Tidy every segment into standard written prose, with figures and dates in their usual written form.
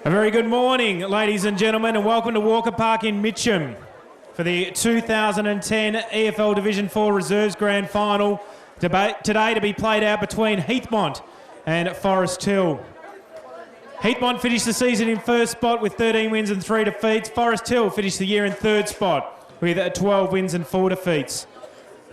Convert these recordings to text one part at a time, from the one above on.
A very good morning, ladies and gentlemen, and welcome to Walker Park in Mitcham for the 2010 EFL Division 4 Reserves Grand Final, today to be played out between Heathmont and Forest Hill. Heathmont finished the season in first spot with 13 wins and 3 defeats. Forest Hill finished the year in third spot with 12 wins and 4 defeats.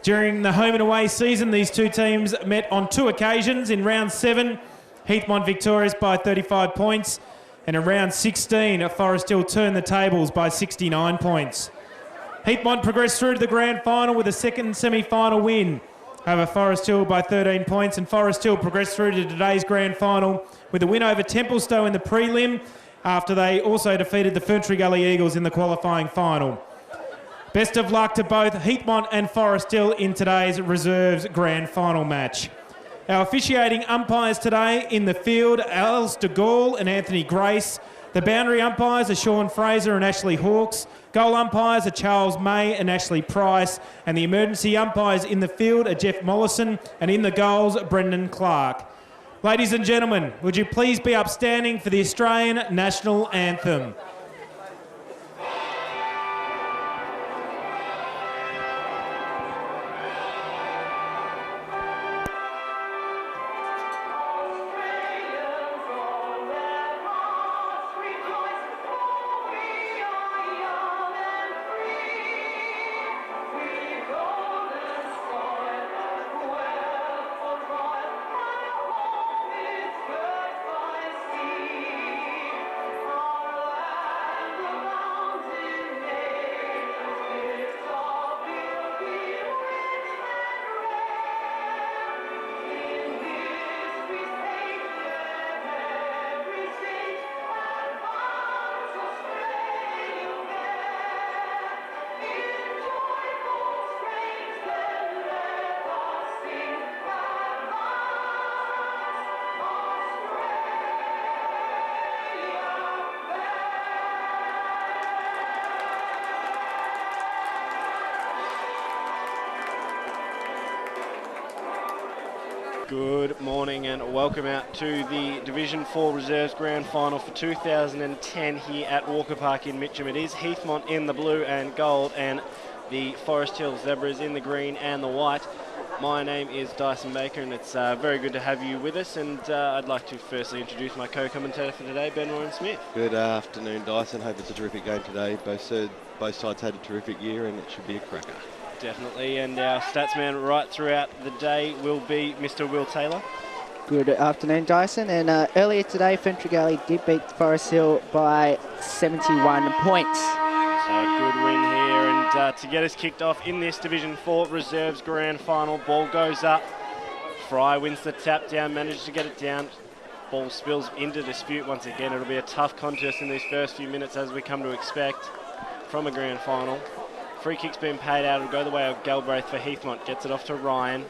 During the home and away season, these two teams met on 2 occasions. In round 7, Heathmont victorious by 35 points, and in round 16, Forest Hill turned the tables by 69 points. Heathmont progressed through to the grand final with a second semi-final win over Forest Hill by 13 points, and Forest Hill progressed through to today's grand final with a win over Templestowe in the prelim after they also defeated the Ferntree Gully Eagles in the qualifying final. Best of luck to both Heathmont and Forest Hill in today's reserves grand final match. Our officiating umpires today in the field, Alice de Gaulle and Anthony Grace. The boundary umpires are Sean Fraser and Ashley Hawkes. Goal umpires are Charles May and Ashley Price. And the emergency umpires in the field are Jeff Mollison, and in the goals, Brendan Clark. Ladies and gentlemen, would you please be upstanding for the Australian National Anthem? Good morning and welcome out to the Division 4 Reserves Grand Final for 2010 here at Walker Park in Mitcham. It is Heathmont in the blue and gold and the Forest Hill Zebras in the green and the white. My name is Dyson Baker and it's very good to have you with us, and I'd like to firstly introduce my co-commentator for today, Ben Warren Smith. Good afternoon, Dyson. Hope it's a terrific game today. Both sides had a terrific year and it should be a cracker. Definitely, and our statsman right throughout the day will be Mr. Will Taylor. Good afternoon, Dyson. And earlier today, Ferntree Gully did beat Forest Hill by 71 points. So a good win here, and to get us kicked off in this Division 4 Reserves Grand Final, ball goes up. Fry wins the tap down, manages to get it down. Ball spills into dispute once again. It'll be a tough contest in these first few minutes, as we come to expect from a grand final. Free kick's been paid out. It'll go the way of Galbraith for Heathmont. Gets it off to Ryan,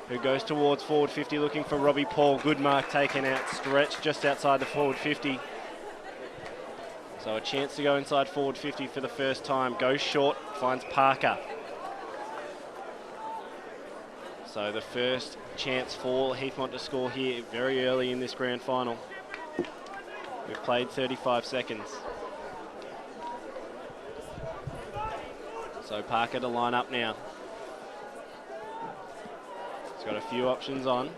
who goes towards forward 50 looking for Robbie Paul. Good mark taken out. Stretch just outside the forward 50. So a chance to go inside forward 50 for the first time. Goes short, finds Parker. So the first chance for Heathmont to score here very early in this grand final. We've played 35 seconds. So Parker to line up now. He's got a few options on.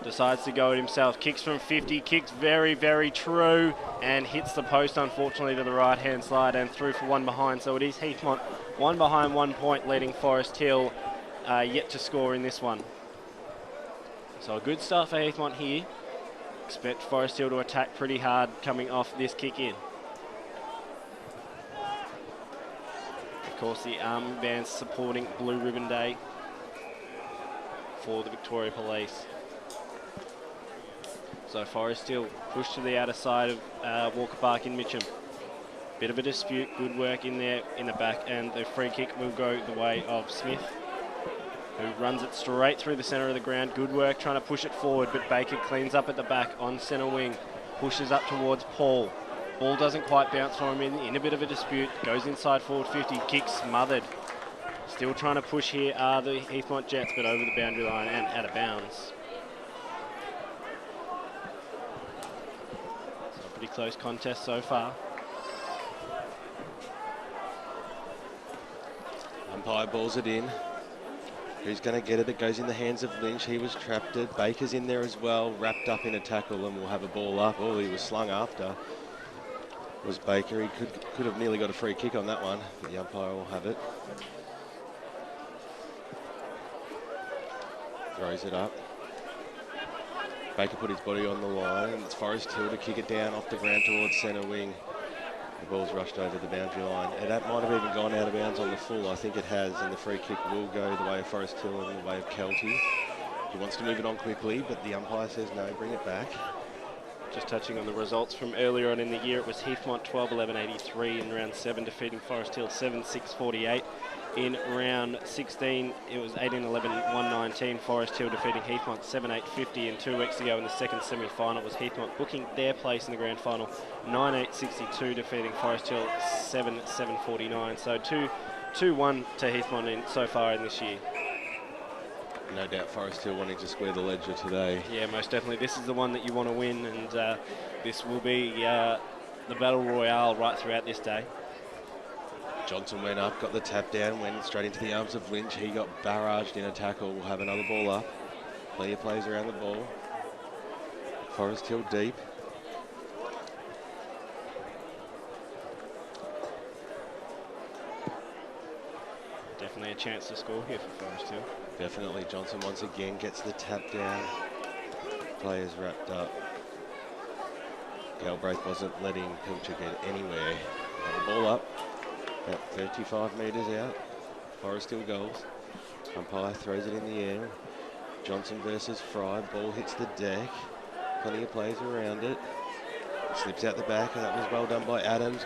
Decides to go it himself. Kicks from 50. Kicks very, very true. And hits the post, unfortunately, to the right-hand side and through for one behind. So it is Heathmont 1 behind 1 point, leading Forest Hill yet to score in this one. So a good start for Heathmont here. Expect Forest Hill to attack pretty hard coming off this kick in. Of course, the armband's supporting Blue Ribbon Day for the Victoria Police. So Forest Hill pushed to the outer side of Walker Park in Mitcham. Bit of a dispute, good work in there in the back, and the free kick will go the way of Smith, who runs it straight through the centre of the ground. Good work trying to push it forward, but Baker cleans up at the back on centre wing, pushes up towards Paul. Ball doesn't quite bounce for him in a bit of a dispute. Goes inside forward 50, kicks smothered. Still trying to push here are the Heathmont Jets, but over the boundary line and out of bounds. So a pretty close contest so far. Umpire balls it in. Who's going to get it? It goes in the hands of Lynch. He was trapped it. Baker's in there as well, wrapped up in a tackle, and will have a ball up. Oh, he was slung after. Was Baker. He could have nearly got a free kick on that one, but the umpire will have it. Throws it up. Baker put his body on the line, and it's Forrest Hill to kick it down off the ground towards centre wing. The ball's rushed over the boundary line. And that might have even gone out of bounds on the full. I think it has, and the free kick will go the way of Forrest Hill and the way of Kelty. He wants to move it on quickly, but the umpire says no, bring it back. Just touching on the results from earlier on in the year, it was Heathmont 12-11-83 in round 7, defeating Forest Hill 7-6-48. In round 16, it was 18-11-119, Forest Hill defeating Heathmont 7-8-50. And 2 weeks ago in the second semi-final, it was Heathmont booking their place in the grand final 9-8-62, defeating Forest Hill 7-7-49. So 2-1 to Heathmont so far in this year. No doubt Forest Hill wanting to square the ledger today. Yeah, most definitely. This is the one that you want to win, and this will be the battle royale right throughout this day. Johnson went up, got the tap down, went straight into the arms of Lynch. He got barraged in a tackle. We'll have another ball up. Plenty of plays around the ball. Forest Hill deep. Definitely a chance to score here for Forest Hill. Definitely. Johnson once again gets the tap down. Players wrapped up. Galbraith wasn't letting Pilcher get anywhere. Got the ball up. About 35 metres out. Forest Hill goals. Umpire throws it in the air. Johnson versus Fry. Ball hits the deck. Plenty of plays around it. Slips out the back, and that was well done by Adams.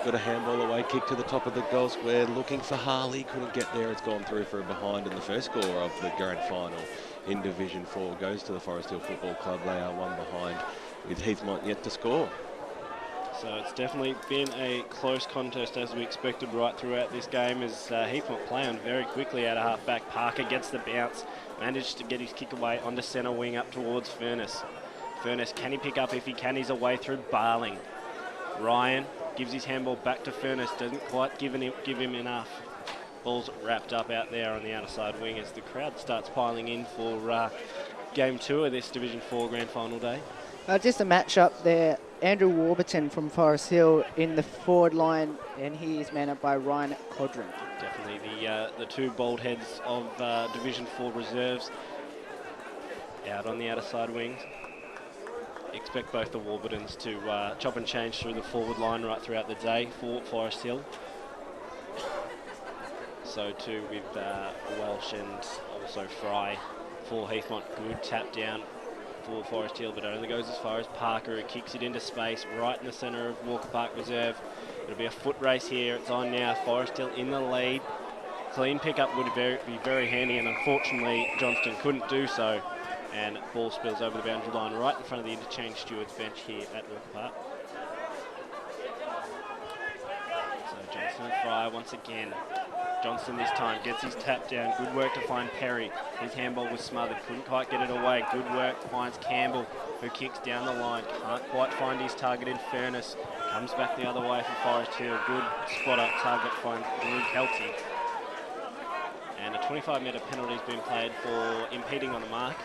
Got a handball away, kick to the top of the goal square, looking for Harley, couldn't get there. It's gone through for a behind, and the first score of the grand final in Division 4 goes to the Forest Hill Football Club. They are one behind, with Heathmont yet to score. So it's definitely been a close contest as we expected right throughout this game, as Heathmont play on very quickly out of half-back. Parker gets the bounce, managed to get his kick away onto centre wing up towards Furness. Furness, can he pick up? If he can, he's away through Barling. Ryan gives his handball back to Furness, doesn't quite give him enough. Ball's wrapped up out there on the outer side wing as the crowd starts piling in for Game 2 of this Division 4 Grand Final day. Just a match-up there. Andrew Warburton from Forest Hill in the forward line, and he is manned up by Ryan Codron. Definitely the two bold heads of Division 4 reserves out on the outer side wings. Expect both the Warburtons to chop and change through the forward line right throughout the day for Forest Hill. So too with Welsh and also Fry for Heathmont. Good tap down for Forest Hill, but it only goes as far as Parker, who kicks it into space right in the centre of Walker Park Reserve. It'll be a foot race here. It's on now. Forest Hill in the lead. Clean pickup would be very handy, and unfortunately Johnston couldn't do so. And ball spills over the boundary line right in front of the interchange stewards bench here at Walker Park. So Johnson and Fry once again. Johnson this time gets his tap down. Good work to find Perry. His handball was smothered. Couldn't quite get it away. Good work finds Campbell, who kicks down the line. Can't quite find his target in Furness. Comes back the other way for Forest Hill. Good spot up target finds Drew Kelty. And a 25-metre penalty has been played for impeding on the mark.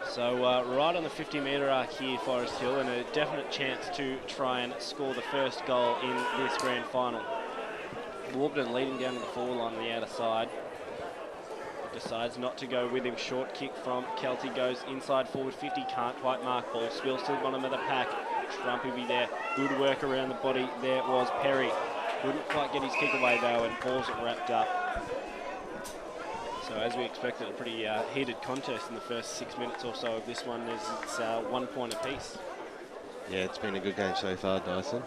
So right on the 50-metre arc here, Forest Hill, and a definite chance to try and score the first goal in this grand final. Warburton leading down to the forward line on the outer side. Decides not to go with him. Short kick from Kelty goes inside forward 50. Can't quite mark. Ball spills to the bottom of the pack. Trumpy be there. Good work around the body. There was Perry. Couldn't quite get his kick away though, and ball's wrapped up. So as we expected, a pretty heated contest in the first 6 minutes or so of this one, as it's 1 point apiece. Yeah, it's been a good game so far, Dyson.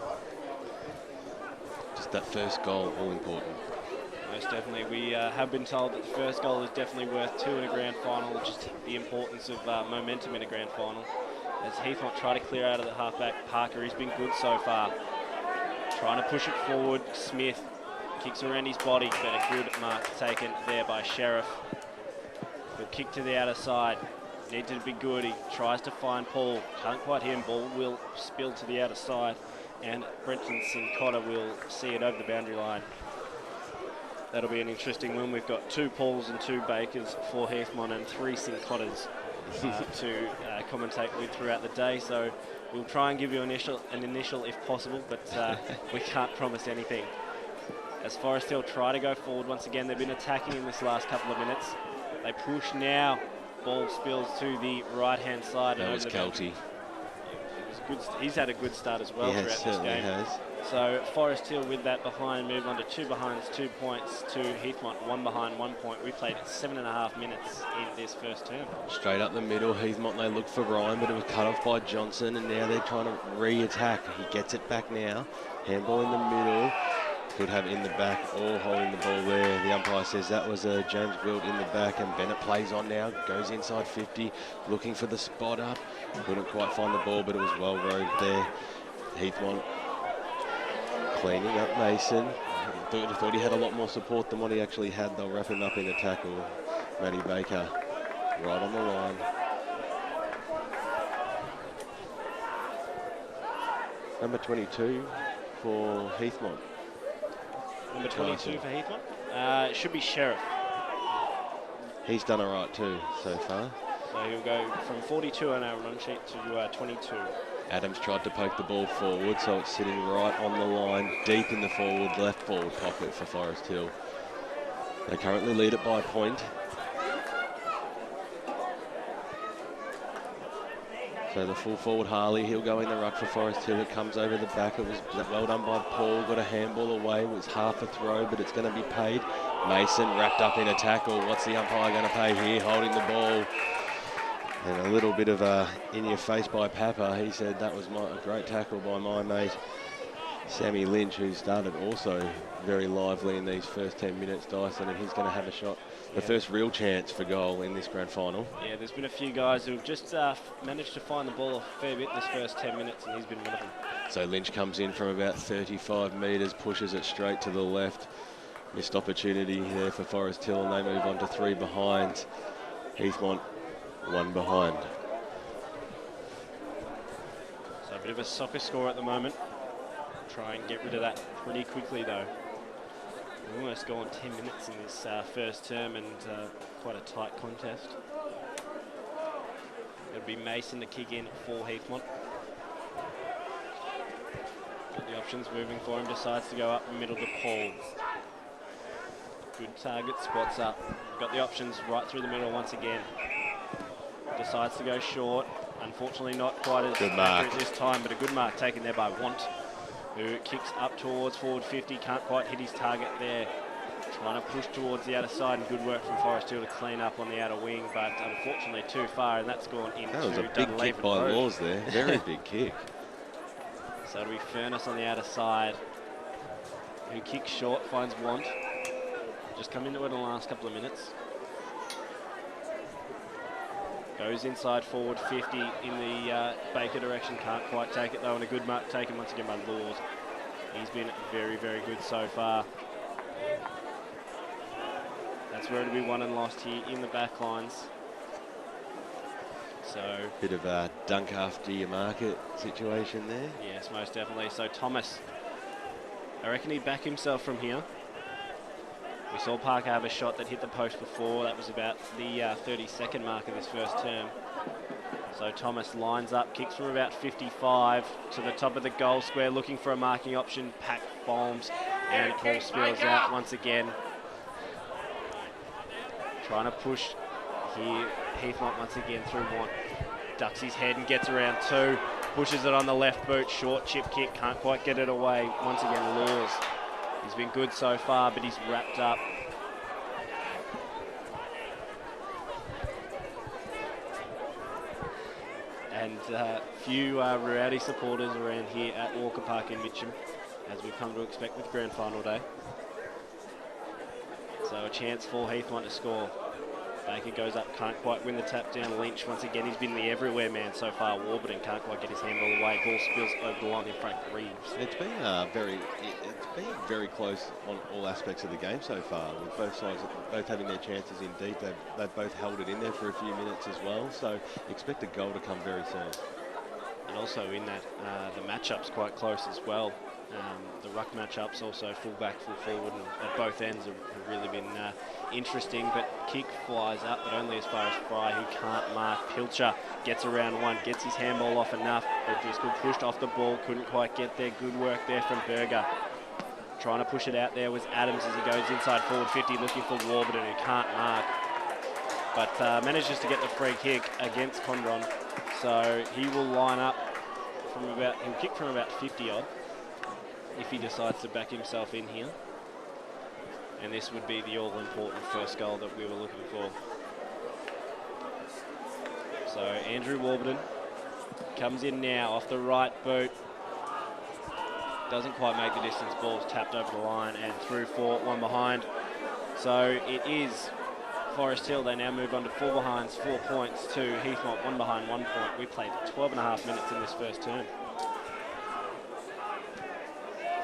Just that first goal, all important. Most definitely. We have been told that the first goal is definitely worth 2 in a grand final, just the importance of momentum in a grand final. As Heathmont try to clear out of the halfback, Parker has been good so far. Trying to push it forward, Smith kicks around his body, but a good mark taken there by Sheriff. Good kick to the outer side. needed to be good. He tries to find Paul, can't quite hit him. Ball will spill to the outer side, and Brenton Sincotta will see it over the boundary line. That'll be an interesting one. We've got 2 Pauls and 2 Bakers for Heathmont and 3 Sincottas to commentate with throughout the day. So we'll try and give you an initial if possible, but we can't promise anything. As Forest Hill try to go forward once again, they've been attacking in this last couple of minutes. They push now. Ball spills to the right-hand side. That was Kelty. He's had a good start as well throughout this game. Has. So Forest Hill with that behind move on to 2 behinds, 2 points to Heathmont, 1 behind, 1 point. We played 7.5 minutes in this first term. Straight up the middle, Heathmont, they look for Ryan, but it was cut off by Johnson, and now they're trying to re-attack. He gets it back now. Handball in the middle. Could have in the back or holding the ball there. The umpire says that was a James Gwilt in the back, and Bennett plays on now, goes inside 50, looking for the spot up. Couldn't quite find the ball, but it was well rode there. Heathmont cleaning up Mason. Thought he had a lot more support than what he actually had. They'll wrap him up in a tackle. Matty Baker right on the line. Number 22 for Heathmont. Number 22 for Heathmont. It should be Sheriff. He's done all right too so far. So he'll go from 42 on our run sheet to 22. Adams tried to poke the ball forward, so it's sitting right on the line, deep in the left forward pocket for Forest Hill. They currently lead it by a point. So the full forward Harley, he'll go in the ruck for Forest Hill. It comes over the back. It was well done by Paul. Got a handball away. It was half a throw, but it's going to be paid. Mason wrapped up in a tackle. What's the umpire going to pay here? Holding the ball. And a little bit of a in your face by Papa. He said that was a great tackle by my mate Sammy Lynch, who started also very lively in these first 10 minutes, Dyson, and he's going to have a shot. The first real chance for goal in this grand final. Yeah, there's been a few guys who've just managed to find the ball a fair bit this first 10 minutes, and he's been one of them. So Lynch comes in from about 35 metres, pushes it straight to the left. Missed opportunity there for Forest Hill, and they move on to 3 behinds. Heathmont 1 behind. So a bit of a soccer score at the moment. Try and get rid of that pretty quickly though. We've almost gone 10 minutes in this first term, and quite a tight contest. It'll be Mason to kick in for Heathmont. Got the options moving for him, decides to go up the middle to Paul. Good target, spots up. Got the options right through the middle once again. Decides to go short. Unfortunately not quite as accurate this time, but a good mark taken there by Want, who kicks up towards forward 50, can't quite hit his target there. Trying to push towards the outer side, and good work from Forest Hill to clean up on the outer wing, but unfortunately too far, and that's gone into That was a big kick by Laws there, very big kick. So it'll be Furness on the outer side, who kicks short, finds Want. Just come into it in the last couple of minutes. Goes inside forward 50 in the Baker direction, can't quite take it though, and a good mark taken once again by Laws. He's been very, very good so far. That's where it'll be won and lost here in the back lines. So bit of a dunk after your market situation there. Yes, most definitely. So Thomas, I reckon he'd back himself from here. We saw Parker have a shot that hit the post before. That was about the 32nd mark of this first term. So Thomas lines up, kicks from about 55 to the top of the goal square, looking for a marking option. Pack bombs, and Paul spills out once again. Trying to push here. Heathmont once again through Want. Ducks his head and gets around 2. Pushes it on the left boot. Short chip kick. Can't quite get it away. Once again, Laws. He's been good so far, but he's wrapped up. And a few rowdy supporters around here at Walker Park in Mitcham, as we've come to expect with grand final day. So a chance for Heathmont to score. Baker goes up, can't quite win the tap down. Lynch, once again, he's been the everywhere man so far. Warburton can't quite get his handball away. Ball spills over the line in front of Reeves. It's been very close on all aspects of the game so far, with both sides both having their chances in deep. They've both held it in there for a few minutes as well, so expect a goal to come very soon. And also in that, the matchup's quite close as well. The ruck matchups also full back, full forward, and at both ends have really been interesting. But kick flies up, but only as far as Fry, who can't mark. Pilcher gets around one, gets his handball off enough. O'Driscoll pushed off the ball, couldn't quite get there. Good work there from Berger. Trying to push it out there was Adams as he goes inside forward 50, looking for Warburton, who can't mark. But manages to get the free kick against Condron. So he will line up from about, he'll kick from about 50 odd if he decides to back himself in here. And this would be the all-important first goal that we were looking for. So Andrew Warburton comes in now off the right boot. Doesn't quite make the distance, ball's tapped over the line and through for one behind. So it is Forest Hill. They now move on to 4 behinds, 4 points to Heathmont, 1 behind, 1 point. We played 12 and a half minutes in this first term.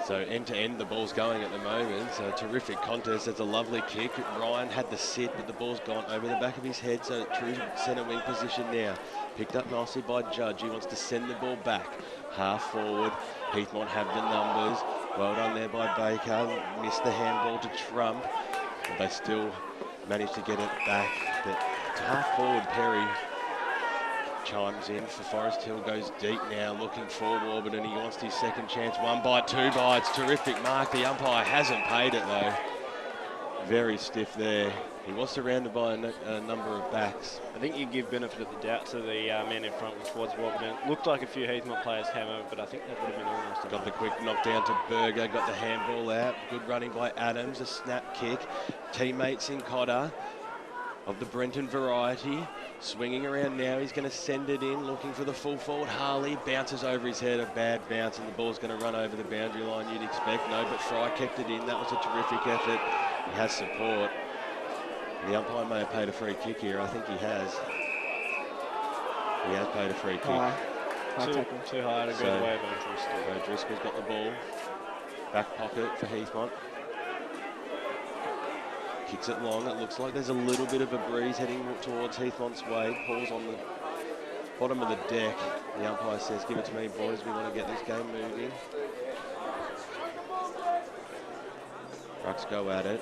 So end to end, the ball's going at the moment. So terrific contest. It's a lovely kick. Ryan had the sit, but the ball's gone over the back of his head. So true centre wing position now. Picked up nicely by Judge. He wants to send the ball back. Half forward. Heathmont have the numbers. Well done there by Baker. Missed the handball to Trump. But they still managed to get it back. But half forward, Perry chimes in for Forest Hill, goes deep now, looking for Warburton. He wants his second chance. 1 bite, 2 bites. Terrific mark. The umpire hasn't paid it though. Very stiff there. He was surrounded by a number of backs. I think you give benefit of the doubt to the man in front, which was Warburton. Looked like a few Heathmont players came over, but I think that would have been almost enough. Got the quick knockdown to Berger, got the handball out. Good running by Adams, a snap kick. Teammates in Cotter of the Brenton variety. Swinging around now, he's going to send it in, looking for the full forward. Harley bounces over his head, a bad bounce, and the ball's going to run over the boundary line, you'd expect. No, but Fry kept it in. That was a terrific effort. He has support. The umpire may have paid a free kick here. I think he has. He has paid a free kick. Too high to go the way of O'Driscoll. O'Driscoll's got the ball. Back pocket for Heathmont. Kicks it long. It looks like there's a little bit of a breeze heading towards Heathmont's way. Paul's on the bottom of the deck. The umpire says, give it to me, boys. We want to get this game moving. Rucks go at it.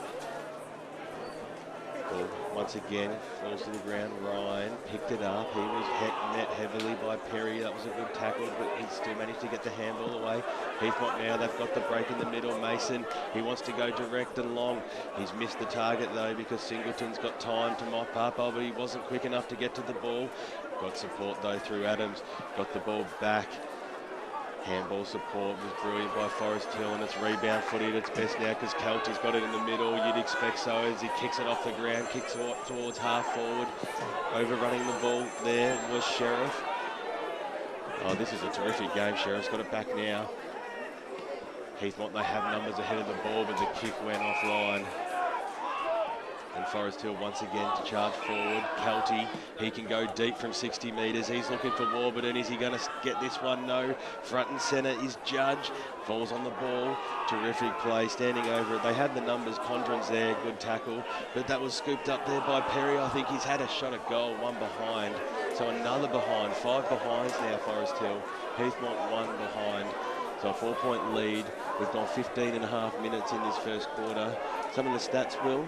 Ball once again falls to the ground. Ryan picked it up. He was met heavily by Perry. That was a good tackle, but he still managed to get the handball away. Heathmont now, they've got the break in the middle. Mason, he wants to go direct and long. He's missed the target though because Singleton's got time to mop up, but he wasn't quick enough to get to the ball. Got support though through Adams. Got the ball back. Handball support was brilliant by Forest Hill, and it's rebound footy at its best now because Kelty's got it in the middle. You'd expect so as he kicks it off the ground, kicks towards half forward. Overrunning the ball there was Sheriff. Oh, this is a terrific game. Sheriff's got it back now. Heathmont, they have numbers ahead of the ball, but the kick went offline. And Forest Hill once again to charge forward. Kelty, he can go deep from 60 metres. He's looking for Warburton. Is he going to get this one? No. Front and centre is Judge. Falls on the ball. Terrific play, standing over it. They had the numbers. Condren's there, good tackle. But that was scooped up there by Perry. I think he's had a shot at goal, 1 behind. So another behind. 5 behinds now, Forest Hill. Heathmont 1 behind. So a 4-point lead. We've gone 15 and a half minutes in this first quarter. Some of the stats, Will.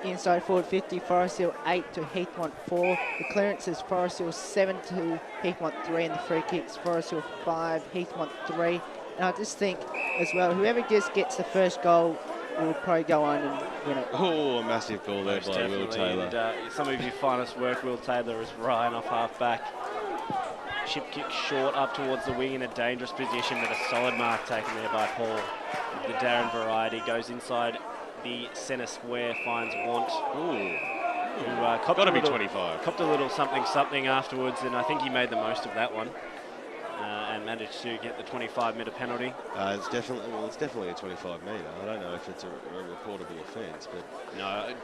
Inside forward 50, Forest Hill 8 to Heathmont 4. The clearances, Forest Hill 7 to Heathmont 3, and the free kicks, Forest Hill 5, Heathmont 3. And I just think as well, whoever just gets the first goal will probably go on and win it. Oh, a massive goal there by Will Taylor. And, some of your finest work, Will Taylor, is Ryan off half back. Chip kick short up towards the wing in a dangerous position, but a solid mark taken there by Paul. The Darren variety goes inside the centre square, finds Want. Ooh. Who got to be 25. Copped a little something afterwards, and I think he made the most of that one and managed to get the 25-metre penalty. It's definitely a 25 metre. I don't know if it's a reportable offence, but no,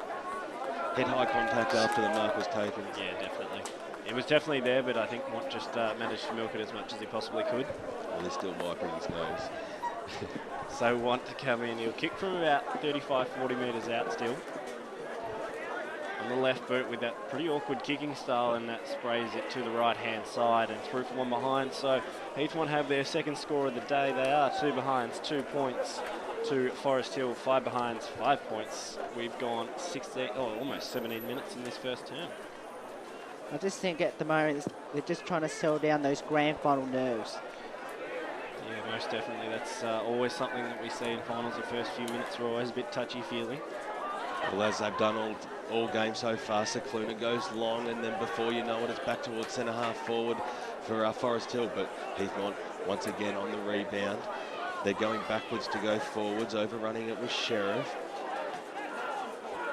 Hit high contact after the mark was taken. Yeah, definitely. It was definitely there, but I think Mont just managed to milk it as much as he possibly could. Well, he's still wiping his nose. So Want to come in. He'll kick from about 35, 40 metres out still. On the left boot with that pretty awkward kicking style, and that sprays it to the right-hand side and through from one behind. So Heathmont have their second score of the day. They are 2 behinds, 2 points to Forest Hill, 5 behinds, 5 points. We've gone 16, almost 17 minutes in this first term. I just think at the moment they're just trying to settle down those grand final nerves. Yeah, most definitely. That's always something that we see in finals. The first few minutes are always a bit touchy-feely. Well, as they've done all game so far, Secluna goes long, and then before you know it, it's back towards centre half forward for Forest Hill. But Heathmont once again on the rebound. They're going backwards to go forwards, overrunning it with Sheriff.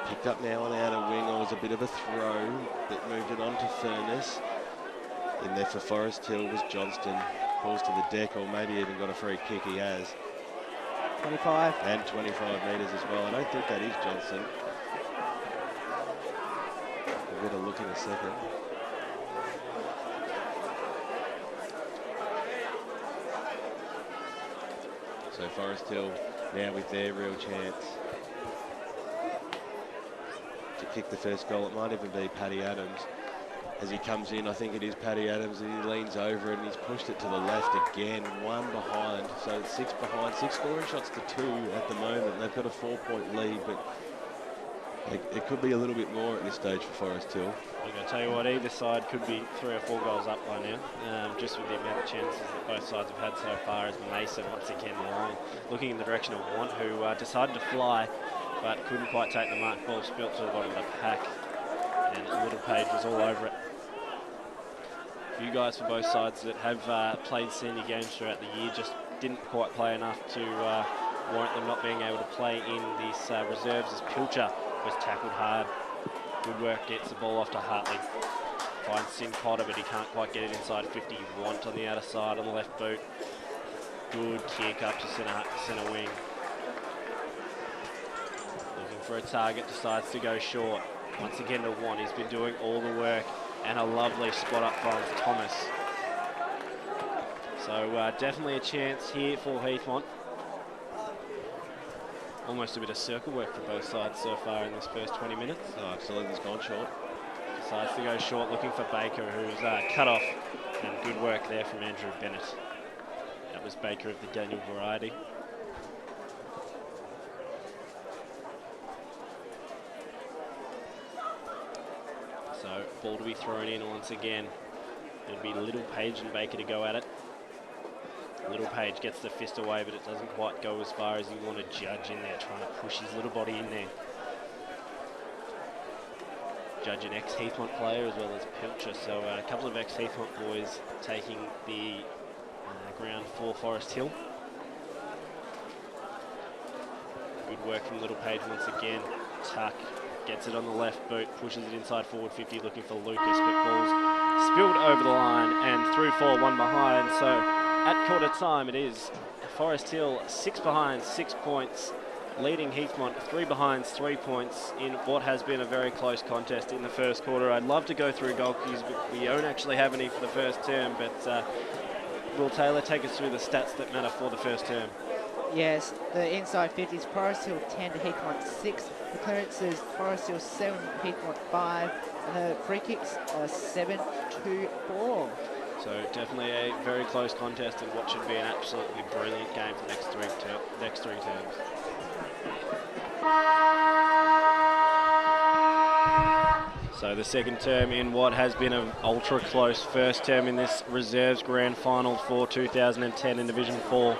Picked up now on the outer wing. It was a bit of a throw that moved it on to Furness. In there for Forest Hill was Johnston. Falls to the deck, or maybe even got a free kick. He has. 25. And 25 metres as well. I don't think that is Johnson. We'll get a look in a second. So Forest Hill now with their real chance to kick the first goal. It might even be Paddy Adams. As he comes in, I think it is Paddy Adams, and he leans over and he's pushed it to the left again, 1 behind. So it's 6 behind, 6 scoring shots to 2 at the moment. They've got a 4-point lead, but it could be a little bit more at this stage for Forest Hill. I'm going to tell you what, either side could be 3 or 4 goals up by now, just with the amount of chances that both sides have had so far. As Mason once again long, looking in the direction of Want, who decided to fly, but couldn't quite take the mark. Ball spilt to the bottom of the pack, and Little Page was all over it. You guys for both sides that have played senior games throughout the year just didn't quite play enough to warrant them not being able to play in these reserves, as Pilcher was tackled hard. Good work, gets the ball off to Hartley. Finds Sin Cotter, but he can't quite get it inside 50. Want on the outer side on the left boot. Good kick up to centre wing. Looking for a target, decides to go short. Once again to Want, he's been doing all the work. And a lovely spot up from Thomas. So definitely a chance here for Heathmont. Almost a bit of circle work for both sides so far in this first 20 minutes. Oh, absolutely, he's gone short. Decides to go short, looking for Baker, who's cut off. And good work there from Andrew Bennett. That was Baker of the Daniel variety. So ball to be thrown in once again. It'll be Little Page and Baker to go at it. Little Page gets the fist away, but it doesn't quite go as far as you want to Judge in there, trying to push his little body in there. Judge an ex-Heathmont player as well as Pilcher, so a couple of ex-Heathmont boys taking the ground for Forest Hill. Good work from Little Page once again. Tuck gets it on the left boot, pushes it inside forward 50, looking for Lucas, but ball's spilled over the line and through 4-1 behind. So at quarter time it is Forest Hill 6 behind, 6 points, leading Heathmont 3 behinds, 3 points in what has been a very close contest in the first quarter. I'd love to go through goal cues, but we don't actually have any for the first term, but will Taylor take us through the stats that matter for the first term? Yes, the inside 50s, Forest Hill 10 to Heathmont 6. The clearances, Forest Hill 7, Heathmont 5. And the free kicks are 7 to 4. So definitely a very close contest in what should be an absolutely brilliant game for the next three terms. So the second term in what has been an ultra close first term in this reserves grand final for 2010 in Division 4.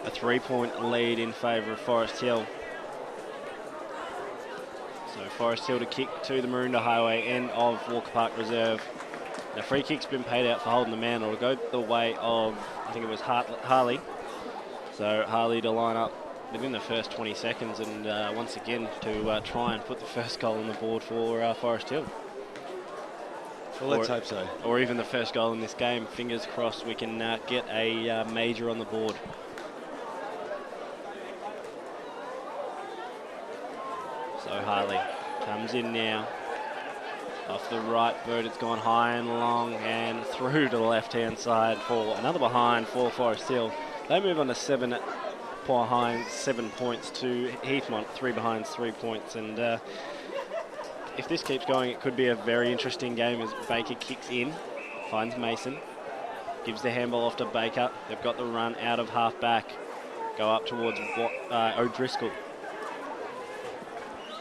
A 3-point lead in favour of Forest Hill. So Forest Hill to kick to the Maroondah Highway, end of Walker Park Reserve. The free kick's been paid out for holding the man, or go the way of, I think it was Harley. So Harley to line up within the first 20 seconds and once again to try and put the first goal on the board for Forest Hill. Well, let's hope so. Or even the first goal in this game. Fingers crossed we can get a major on the board. So Harley Comes in now. Off the right boot, it's gone high and long and through to the left-hand side for another behind for Forest Hill. They move on to 7 behind, 7 points to Heathmont, 3 behind, 3 points. And if this keeps going, it could be a very interesting game as Baker kicks in, finds Mason, gives the handball off to Baker. They've got the run out of half back, go up towards O'Driscoll.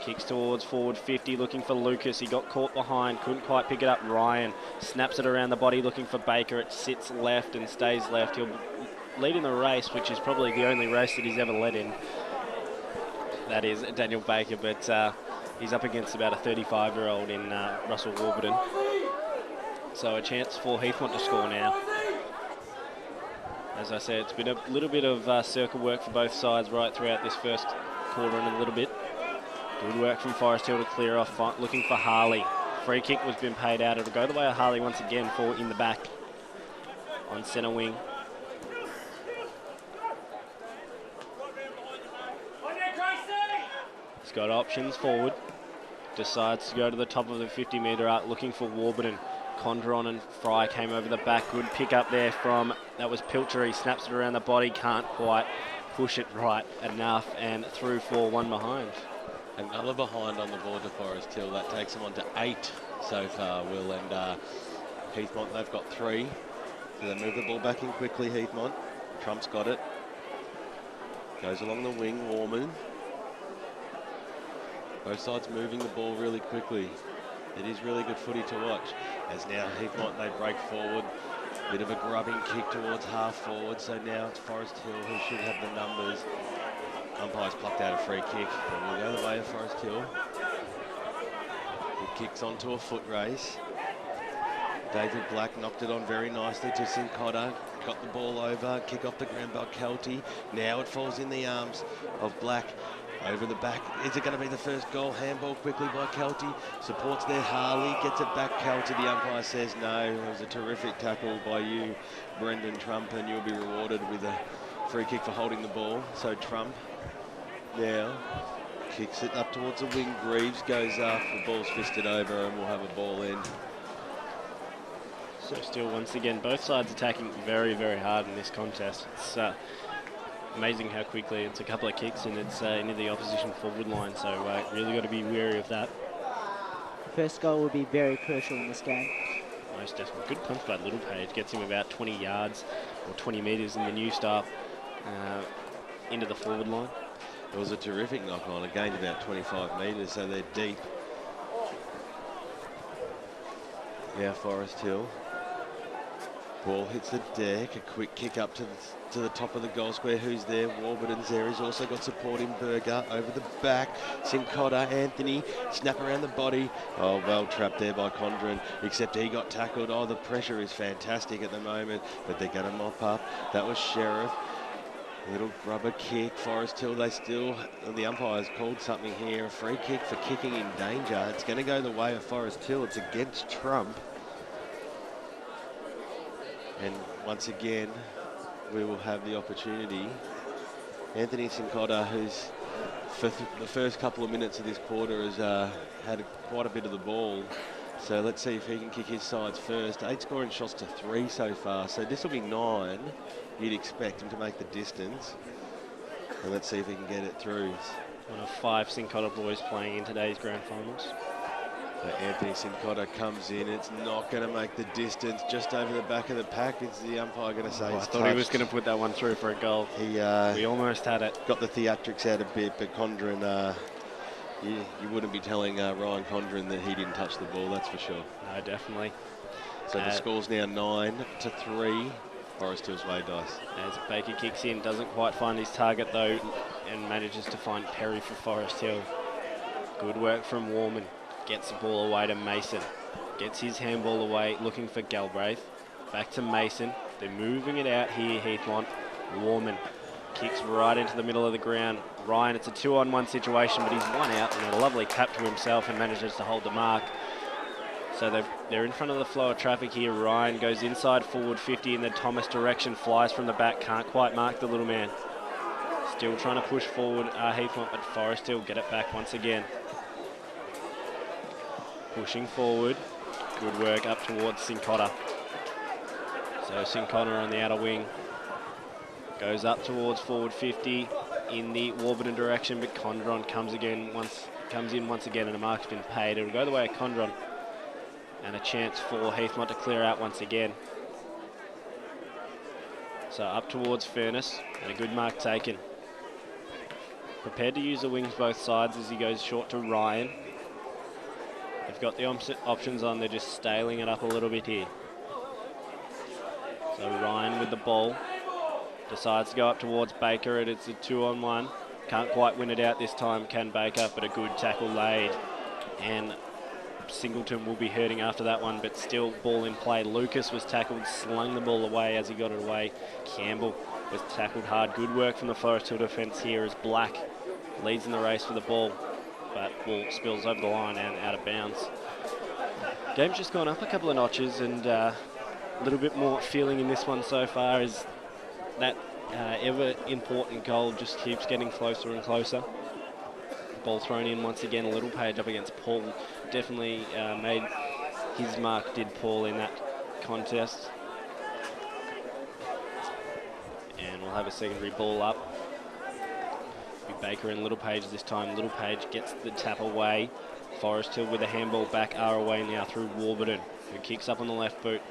Kicks towards forward 50, looking for Lucas. He got caught behind, couldn't quite pick it up. Ryan snaps it around the body, looking for Baker. It sits left and stays left. He'll lead in the race, which is probably the only race that he's ever led in. That is Daniel Baker, but he's up against about a 35-year-old in Russell Warburton. So a chance for Heathmont to score now. As I said, it's been a little bit of circle work for both sides right throughout this first quarter and a little bit. Good work from Forest Hill to clear off, looking for Harley. Free kick was been paid out. It'll go the way of Harley once again for in the back on centre wing. He's got options forward. Decides to go to the top of the 50-metre arc, looking for Warburton. Condron and Fry came over the back. Good pick up there from, that was Pilcher. He snaps it around the body, can't quite push it right enough, and through for 1 behind. Another behind on the board to Forest Hill. That takes them on to 8 so far, Will. And Heathmont, they've got 3. So they move the ball back in quickly, Heathmont. Trump's got it. Goes along the wing, Warman. Both sides moving the ball really quickly. It is really good footy to watch. As now Heathmont, they break forward. Bit of a grubbing kick towards half forward. So now it's Forest Hill who should have the numbers. Umpire's plucked out a free kick, and we'll go the way of Forest Hill. It kicks onto a foot race. David Black knocked it on very nicely to Sincotta. Got the ball over, kick off the ground by Kelty. Now it falls in the arms of Black. Over the back, is it going to be the first goal? Handball quickly by Kelty. Supports there, Harley, gets it back, Kelty. The umpire says no. It was a terrific tackle by you, Brendan Trump, and you'll be rewarded with a free kick for holding the ball. So Trump now kicks it up towards the wing. Greaves goes up, the ball's fisted over, and we'll have a ball in. So still, once again, both sides attacking very, very hard in this contest. It's amazing how quickly it's a couple of kicks and it's into the opposition forward line. So really got to be wary of that. First goal will be very crucial in this game. Most definitely. Good punch by Littlepage. Gets him about 20 yards or 20 metres in the new start into the forward line. It was a terrific knock on. It gained about 25 metres, so they're deep. Now Forest Hill. Ball hits the deck. A quick kick up to the top of the goal square. Who's there? Warburton's there. He's also got support in Berger. Over the back. Sincotta, Anthony. Snap around the body. Oh, well trapped there by Condren. Except he got tackled. Oh, the pressure is fantastic at the moment. But they're going to mop up. That was Sheriff. Little rubber kick. Forest Hill, they still, the umpire's called something here. A free kick for kicking in danger. It's going to go the way of Forest Hill. It's against Trump. And once again, we will have the opportunity. Anthony Sincotta, who's for the first couple of minutes of this quarter has had quite a bit of the ball. So let's see if he can kick his sides first. 8 scoring shots to 3 so far. So this will be 9. You'd expect him to make the distance. And let's see if he can get it through. One of 5 Sincotta boys playing in today's grand finals. So Anthony Sincotta comes in. It's not going to make the distance. Just over the back of the pack. Is the umpire going to say I thought he was going to put that one through for a goal. We almost had it. Got the theatrics out a bit, but Condren, you wouldn't be telling Ryan Condren that he didn't touch the ball, that's for sure. No, definitely. So the score's now 9-3. Forest Hill's way dice. As Baker kicks in, doesn't quite find his target though, and manages to find Perry for Forest Hill. Good work from Warman. Gets the ball away to Mason. Gets his handball away, looking for Galbraith. Back to Mason. They're moving it out here, Heathmont. Warman kicks right into the middle of the ground. Ryan, it's a 2-on-1 situation, but he's one out and a lovely tap to himself and manages to hold the mark. So they're in front of the flow of traffic here. Ryan goes inside forward 50 in the Thomas direction, flies from the back, can't quite mark the little man. Still trying to push forward Heathmont, but Forest Hill get it back once again. pushing forward. Good work up towards Sincotta. So Sincotta on the outer wing. Goes up towards forward 50 in the Warburton direction, but Condron comes in once again, and a mark's been paid. It'll go the way of Condron. And a chance for Heathmont to clear out once again. So up towards Furness, and a good mark taken. Prepared to use the wings both sides as he goes short to Ryan. They've got the options on, they're just staling it up a little bit here. So Ryan with the ball. Decides to go up towards Baker, and it's a 2-on-1. Can't quite win it out this time, can Baker, but a good tackle laid. And Singleton will be hurting after that one, but still ball in play. Lucas was tackled, slung the ball away as he got it away. Campbell was tackled hard. Good work from the Forest Hill defence here as Black leads in the race for the ball, but ball spills over the line and out of bounds. Game's just gone up a couple of notches, and a little bit more feeling in this one so far as that ever important goal just keeps getting closer and closer. Ball thrown in once again, Little Page up against Paul. Definitely made his mark, did Paul, in that contest. And we'll have a secondary ball up. Be Baker and Little Page this time. Little Page gets the tap away. Forest Hill with a handball back our way now through Warburton, who kicks up on the left boot.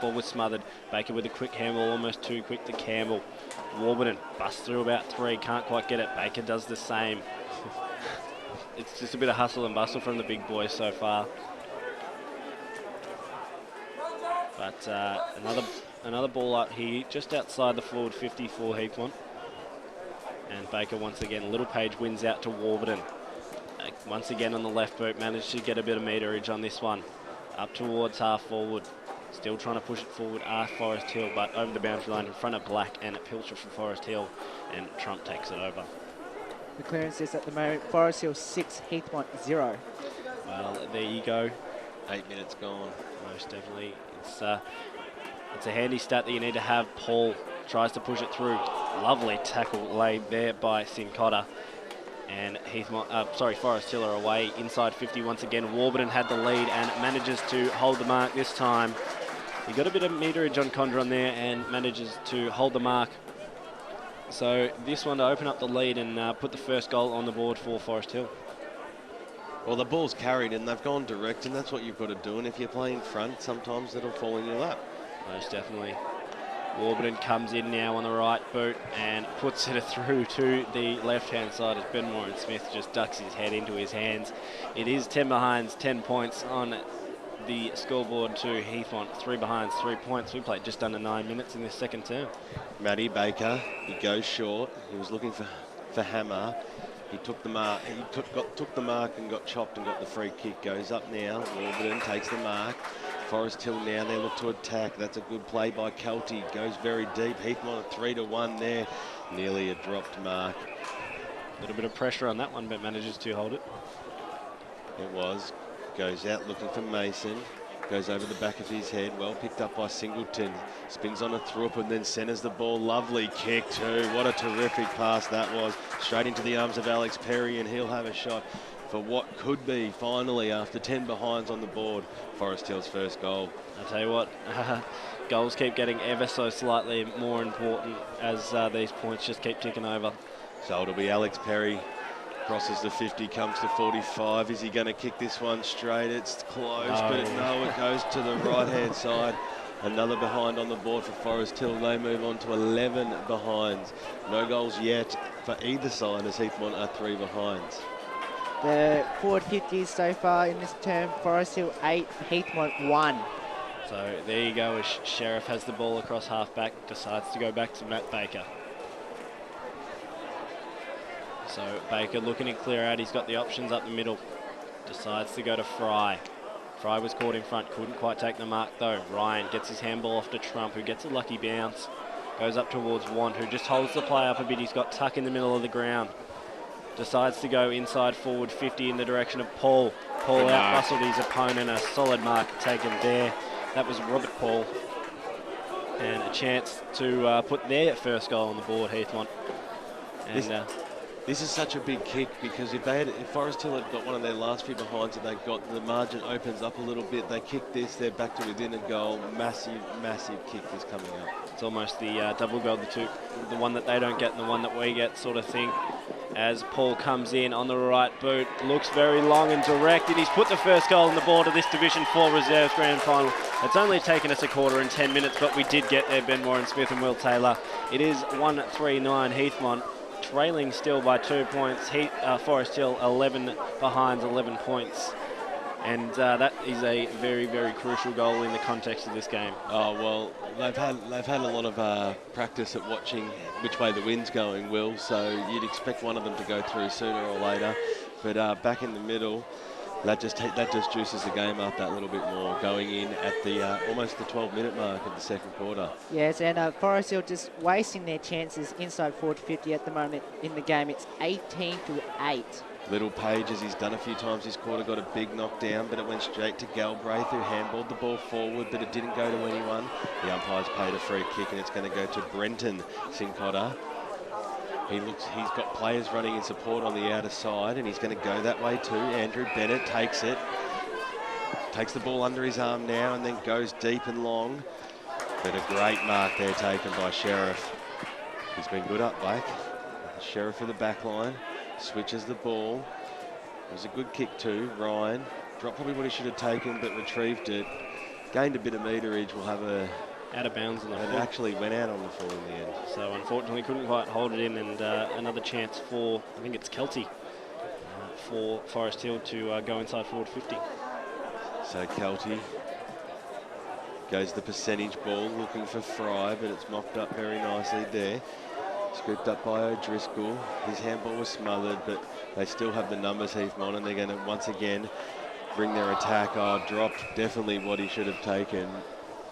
Ball was smothered. Baker with a quick handball, almost too quick to Campbell. Warburton busts through about 3, can't quite get it. Baker does the same. It's just a bit of hustle and bustle from the big boys so far. But another ball up here, just outside the forward 50 for Heathmont. And Baker once again, Little Page wins out to Warburton. Once again on the left boot, managed to get a bit of meterage on this one. Up towards half forward. Still trying to push it forward, Forest Hill, but over the boundary line in front of Black, and a pilcher for Forest Hill, and Trump takes it over. The clearance is at the moment Forest Hill 6, Heathmont 0. Well, there you go. 8 minutes gone. Most definitely. It's a handy stat that you need to have. Paul tries to push it through. Lovely tackle laid there by Sincotta. And Forest Hill are away inside 50 once again. Warburton had the lead and manages to hold the mark this time. He got a bit of meterage on Condron there and manages to hold the mark. So this one to open up the lead and put the first goal on the board for Forest Hill. Well, the ball's carried and they've gone direct, and that's what you've got to do. And if you're playing front, sometimes it'll fall in your lap. Most definitely. Warburton comes in now on the right boot and puts it through to the left-hand side as Ben Warren Smith just ducks his head into his hands. It is 10 behinds, 10 points on the scoreboard to Heathmont. 3 behinds, 3 points. We played just under 9 minutes in this second term. Matty Baker, he goes short. He was looking for Hammer. He took the mark. He took the mark and got chopped and got the free kick. Goes up now. Warburton takes the mark. Forest Hill now, they look to attack. That's a good play by Kelty. Goes very deep. Heathmont at 3-1 there. Nearly a dropped mark. A little bit of pressure on that one, but manages to hold it. It was. Goes out looking for Mason. Goes over the back of his head. Well picked up by Singleton. Spins on a through-up and then centres the ball. Lovely kick too. What a terrific pass that was. Straight into the arms of Alex Perry, and he'll have a shot for what could be, finally, after 10 behinds on the board, Forest Hill's first goal. I'll tell you what, goals keep getting ever so slightly more important as these points just keep ticking over. So it'll be Alex Perry, crosses the 50, comes to 45. Is he going to kick this one straight? It's close, but no, it goes to the right-hand side. Another behind on the board for Forest Hill. They move on to 11 behinds. No goals yet for either side as Heathmont are 3 behinds. The forward 50s so far in this term, Forest Hill 8, Heathmont 1. So there you go, as Sheriff has the ball across half-back, decides to go back to Matt Baker. So Baker looking to clear out, he's got the options up the middle. Decides to go to Fry. Fry was caught in front, couldn't quite take the mark though. Ryan gets his handball off to Trump, who gets a lucky bounce. Goes up towards Want, who just holds the play up a bit. He's got Tuck in the middle of the ground. Decides to go inside forward 50 in the direction of Paul. Paul out-muscled his opponent, a solid mark taken there. That was Robert Paul. And a chance to put their first goal on the board, Heathmont. And This is such a big kick because if Forest Hill had got one of their last few behinds and they got the margin opens up a little bit, they kick this, they're back to within a goal. Massive, massive kick is coming up. It's almost the double goal, the one that they don't get and the one that we get sort of thing. As Paul comes in on the right boot, looks very long and direct, and he's put the first goal on the board of this Division 4 Reserves Grand Final. It's only taken us a quarter and 10 minutes, but we did get there, Ben Warren Smith and Will Taylor. It is 1-3-9 Heathmont, trailing still by 2 points. Forest Hill 11 behind, 11 points. And that is a very, very crucial goal in the context of this game. Oh, well, they've had a lot of practice at watching which way the wind's going, Will, so you'd expect one of them to go through sooner or later. But back in the middle, that just juices the game up that little bit more, going in at the almost the 12-minute mark of the second quarter. Yes, and Forest Hill just wasting their chances inside 40-50 at the moment in the game. It's 18-8. Little Page, as he's done a few times this quarter, got a big knockdown, but it went straight to Galbraith, who handballed the ball forward, but it didn't go to anyone. The umpire's paid a free kick, and it's going to go to Brenton Sincotta. He's got players running in support on the outer side, and he's going to go that way too. Andrew Bennett takes it, takes the ball under his arm now, and then goes deep and long. But a great mark there taken by Sheriff. He's been good up, Blake. Sheriff for the back line. Switches the ball. It was a good kick too. Ryan dropped probably what he should have taken, but retrieved it. Gained a bit of meterage. We'll have a out of bounds on the full. It actually went out on the full in the end. So unfortunately couldn't quite hold it in, and another chance for, I think it's Kelty, for Forest Hill to go inside forward 50. So Kelty goes the percentage ball, looking for Fry, but it's mocked up very nicely there. Scooped up by O'Driscoll. His handball was smothered, but they still have the numbers, Heathmont, and they're going to once again bring their attack. Oh, dropped definitely what he should have taken.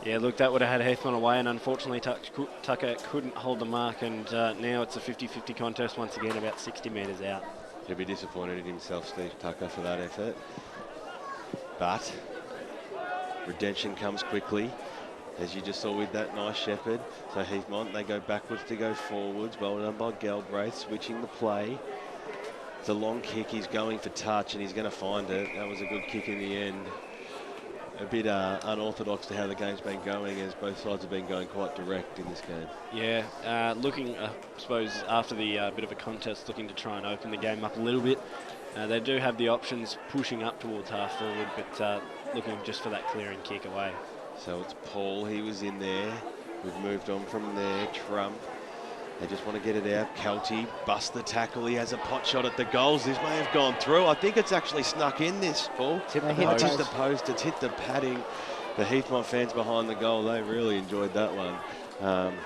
Yeah, look, that would have had Heathmont away, and unfortunately Tucker couldn't hold the mark, and now it's a 50-50 contest once again, about 60 metres out. He'll be disappointed in himself, Steve Tucker, for that effort. But redemption comes quickly, as you just saw with that nice Shepherd. So Heathmont, they go backwards to go forwards. Well done by Galbraith, switching the play. It's a long kick. He's going for touch, and he's going to find it. That was a good kick in the end. A bit unorthodox to how the game's been going, as both sides have been going quite direct in this game. Yeah, looking, I suppose, after the bit of a contest, looking to try and open the game up a little bit. They do have the options pushing up towards half forward, but looking just for that clearing kick away. So it's Paul, he was in there. We've moved on from there. Trump, they just want to get it out. Kelty, bust the tackle. He has a pot shot at the goals. This may have gone through. I think it's actually snuck in, this, Paul. It's hit the It's hit the post. It's hit the padding. The Heathmont fans behind the goal, they really enjoyed that one.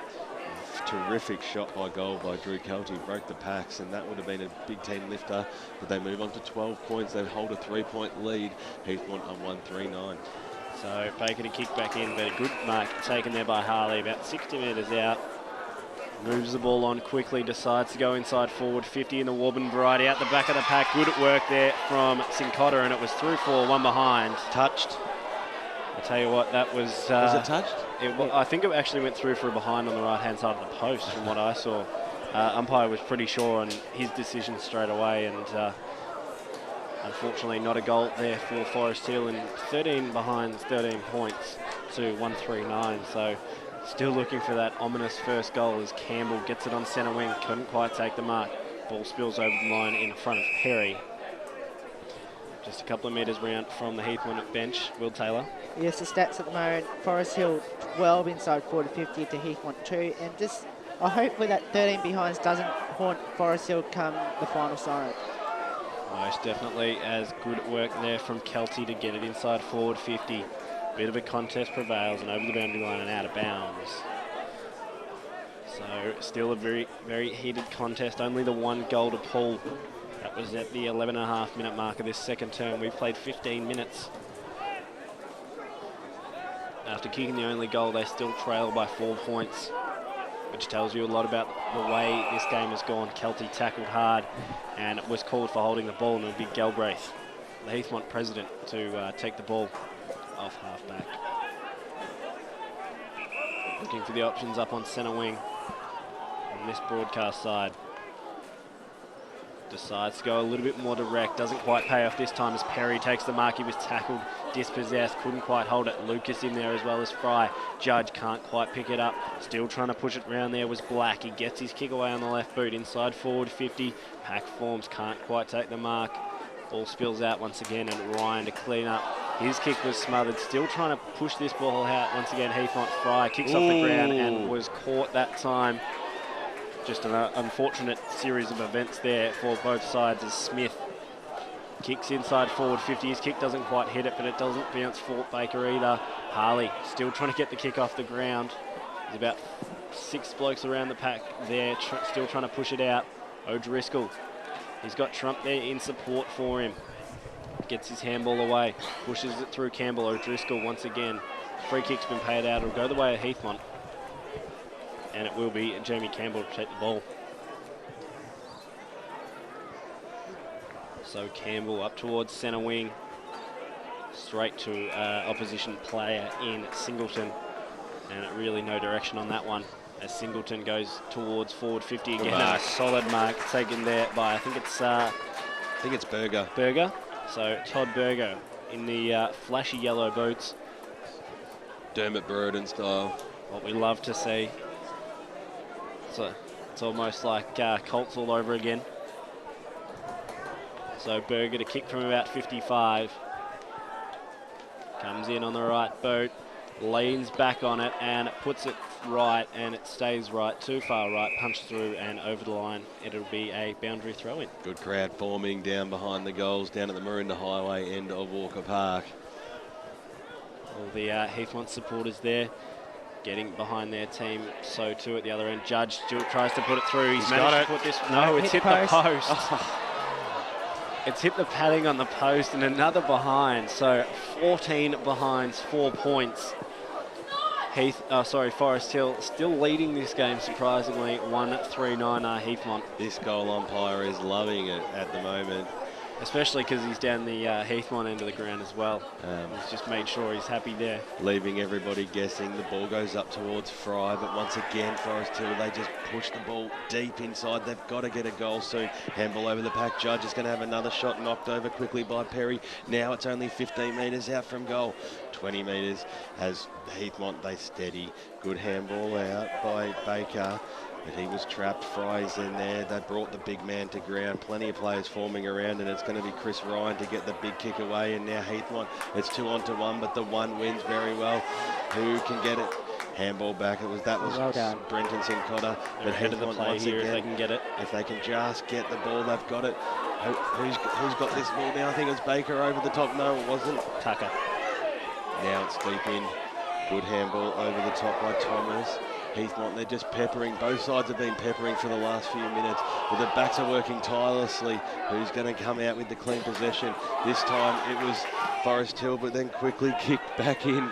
Terrific shot by goal by Drew Kelty. Broke the packs, and that would have been a big team lifter. But they move on to 12 points. They hold a 3-point lead. Heathmont on 1-3-9. So Baker to kick back in, but a good mark taken there by Harley, about 60 metres out. Moves the ball on quickly, decides to go inside forward 50 in the Warbin variety, out the back of the pack. Good at work there from Sincotta, and it was through for one behind. Touched. I tell you what, that was... was it touched? I think it actually went through for a behind on the right-hand side of the post from what I saw. Umpire was pretty sure on his decision straight away, and unfortunately not a goal there for Forest Hill, and 13 behind, 13 points to 1-3-9. So still looking for that ominous first goal as Campbell gets it on centre wing, couldn't quite take the mark. Ball spills over the line in front of Perry. Just a couple of metres round from the Heathmont bench. Will Taylor. Yes, the stats at the moment, Forest Hill 12 inside 40-50 to Heathmont 2, and just I hope with that 13 behinds doesn't haunt Forest Hill come the final siren. Most definitely, as good work there from Kelty to get it inside forward 50. Bit of a contest prevails, and over the boundary line and out of bounds. So still a very, very heated contest. Only the one goal to Paul. That was at the 11.5-minute mark of this second term. We've played 15 minutes. After kicking the only goal, they still trail by 4 points, which tells you a lot about the way this game has gone. Kelty tackled hard, and it was called for holding the ball, and it would be Galbraith, the Heathmont president, to take the ball off half-back. Looking for the options up on centre wing on this broadcast side. Decides to go a little bit more direct. Doesn't quite pay off this time as Perry takes the mark. He was tackled, dispossessed, couldn't quite hold it. Lucas in there as well as Fry. Judge can't quite pick it up. Still trying to push it round there was Black. He gets his kick away on the left boot. Inside forward 50. Pack forms, can't quite take the mark. Ball spills out once again and Ryan to clean up. His kick was smothered. Still trying to push this ball out. Once again, Heathmont Fry kicks off the ground and was caught that time. Just an unfortunate series of events there for both sides as Smith kicks inside forward 50. His kick doesn't quite hit it, but it doesn't bounce Fort Baker either. Harley still trying to get the kick off the ground. There's about 6 blokes around the pack there, still trying to push it out. O'Driscoll, he's got Trump there in support for him. Gets his handball away, pushes it through Campbell. O'Driscoll once again. Free kick's been paid out. It'll go the way of Heathmont. And it will be Jamie Campbell to take the ball. So Campbell up towards centre wing. Straight to opposition player in Singleton. And really no direction on that one as Singleton goes towards forward 50 again. And a solid mark taken there by, I think it's Berger. Berger. So Todd Berger in the flashy yellow boots. Dermot Burden style. What we love to see. So it's almost like Colts all over again. So Berger to kick from about 55. Comes in on the right boot, leans back on it and puts it right, and it stays right, too far right, punch through and over the line. It'll be a boundary throw-in. Good crowd forming down behind the goals, down at the Maroondah Highway end of Walker Park. All the Heathmont supporters there, getting behind their team, so too at the other end. Judge still tries to put it through. He's managed to put this. No, it's hit the post. It's hit the padding on the post and another behind. So 14 behinds, 4 points. Forest Hill still leading this game, surprisingly. 1-3-9 Heathmont. This goal umpire is loving it at the moment. Especially because he's down the Heathmont end of the ground as well. He's just made sure he's happy there. Leaving everybody guessing. The ball goes up towards Fry, but once again, Forest Hill, they just push the ball deep inside. They've got to get a goal soon. Handball over the pack. Judge is going to have another shot knocked over quickly by Perry. Now it's only 15 metres out from goal. 20 metres as Heathmont, they steady. Good handball out by Baker. But he was trapped. Fry's in there. They brought the big man to ground. Plenty of players forming around, and it's going to be Chris Ryan to get the big kick away. And now Heathmont, it's 2-on-1, but the one wins very well. Who can get it? Handball back. That was well done. Brenton Sinclair. But ahead of the play here again, if they can get it. If they can just get the ball, they've got it. Who's got this ball now? I think it was Baker over the top. No, it wasn't. Tucker. Now it's deep in. Good handball over the top by Thomas. Heathmont, they're just peppering. Both sides have been peppering for the last few minutes. But the backs are working tirelessly. Who's going to come out with the clean possession? This time it was Forest Hill, but then quickly kicked back in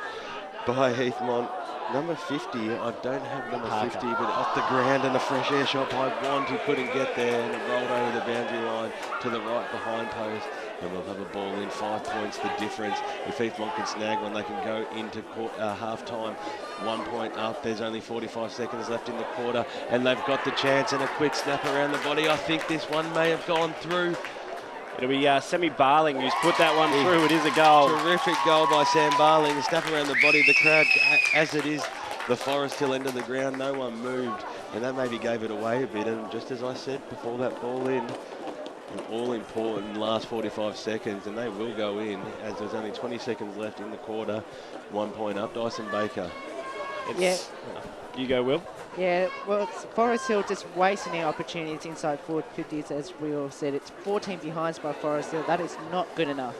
by Heathmont. Number 50, I don't have number 50, but off the ground and a fresh air shot by Wand, who couldn't get there, and it rolled over the boundary line to the right behind post. And we'll have a ball in, 5 points the difference. If Heathmont can snag one, they can go into half-time. 1 point up, there's only 45 seconds left in the quarter, and they've got the chance, and a quick snap around the body. I think this one may have gone through. It'll be Sammy Barling who's put that one through. It is a goal. Terrific goal by Sam Barling. The snap around the body. The crowd, as it is, the Forest Hill end of the ground, no one moved. And that maybe gave it away a bit. And just as I said before that ball in, an all-important last 45 seconds, and they will go in as there's only 20 seconds left in the quarter. 1 point up, Dyson Baker. You go, Will. Yeah, well, it's Forest Hill just wasting their opportunities inside forward 50s, as we all said. It's 14 behinds by Forest Hill. That is not good enough.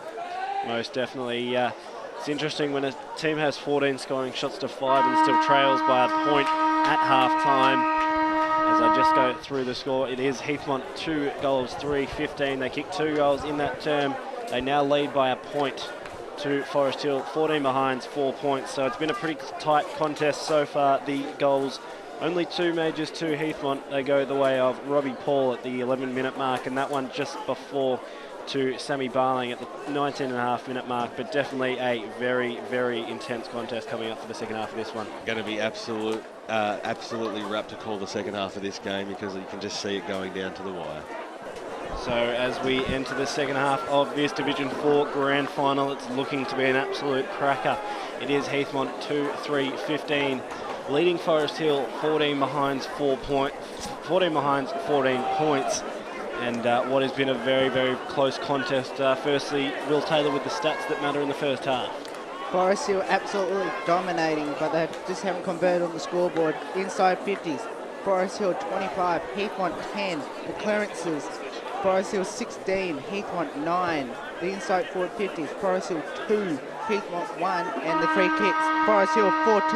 Most definitely. It's interesting when a team has 14 scoring shots to 5 and still trails by a point at half-time. As I just go through the score, it is Heathmont 2 goals, 3-15. They kicked 2 goals in that term. They now lead by a point to Forest Hill. 14 behinds, 4 points. So it's been a pretty tight contest so far. The goals, only 2 majors to Heathmont. They go the way of Robbie Paul at the 11-minute mark, and that one just before to Sammy Barling at the 19.5-minute mark. But definitely a very, very intense contest coming up for the second half of this one. Going to be absolutely rapt to call the second half of this game, because you can just see it going down to the wire. So as we enter the second half of this Division 4 Grand Final, it's looking to be an absolute cracker. It is Heathmont 2-3-15, leading Forest Hill 14 behind 14 points. And what has been a very, very close contest. Firstly, Will Taylor with the stats that matter in the first half. Forest Hill absolutely dominating, but they just haven't converted on the scoreboard. Inside 50s, Forest Hill 25, Heathmont 10. The clearances, Forest Hill 16, Heathmont 9. The inside forward 50s, Forest Hill 2, Heathmont 1. And the free kicks, Forest Hill 14,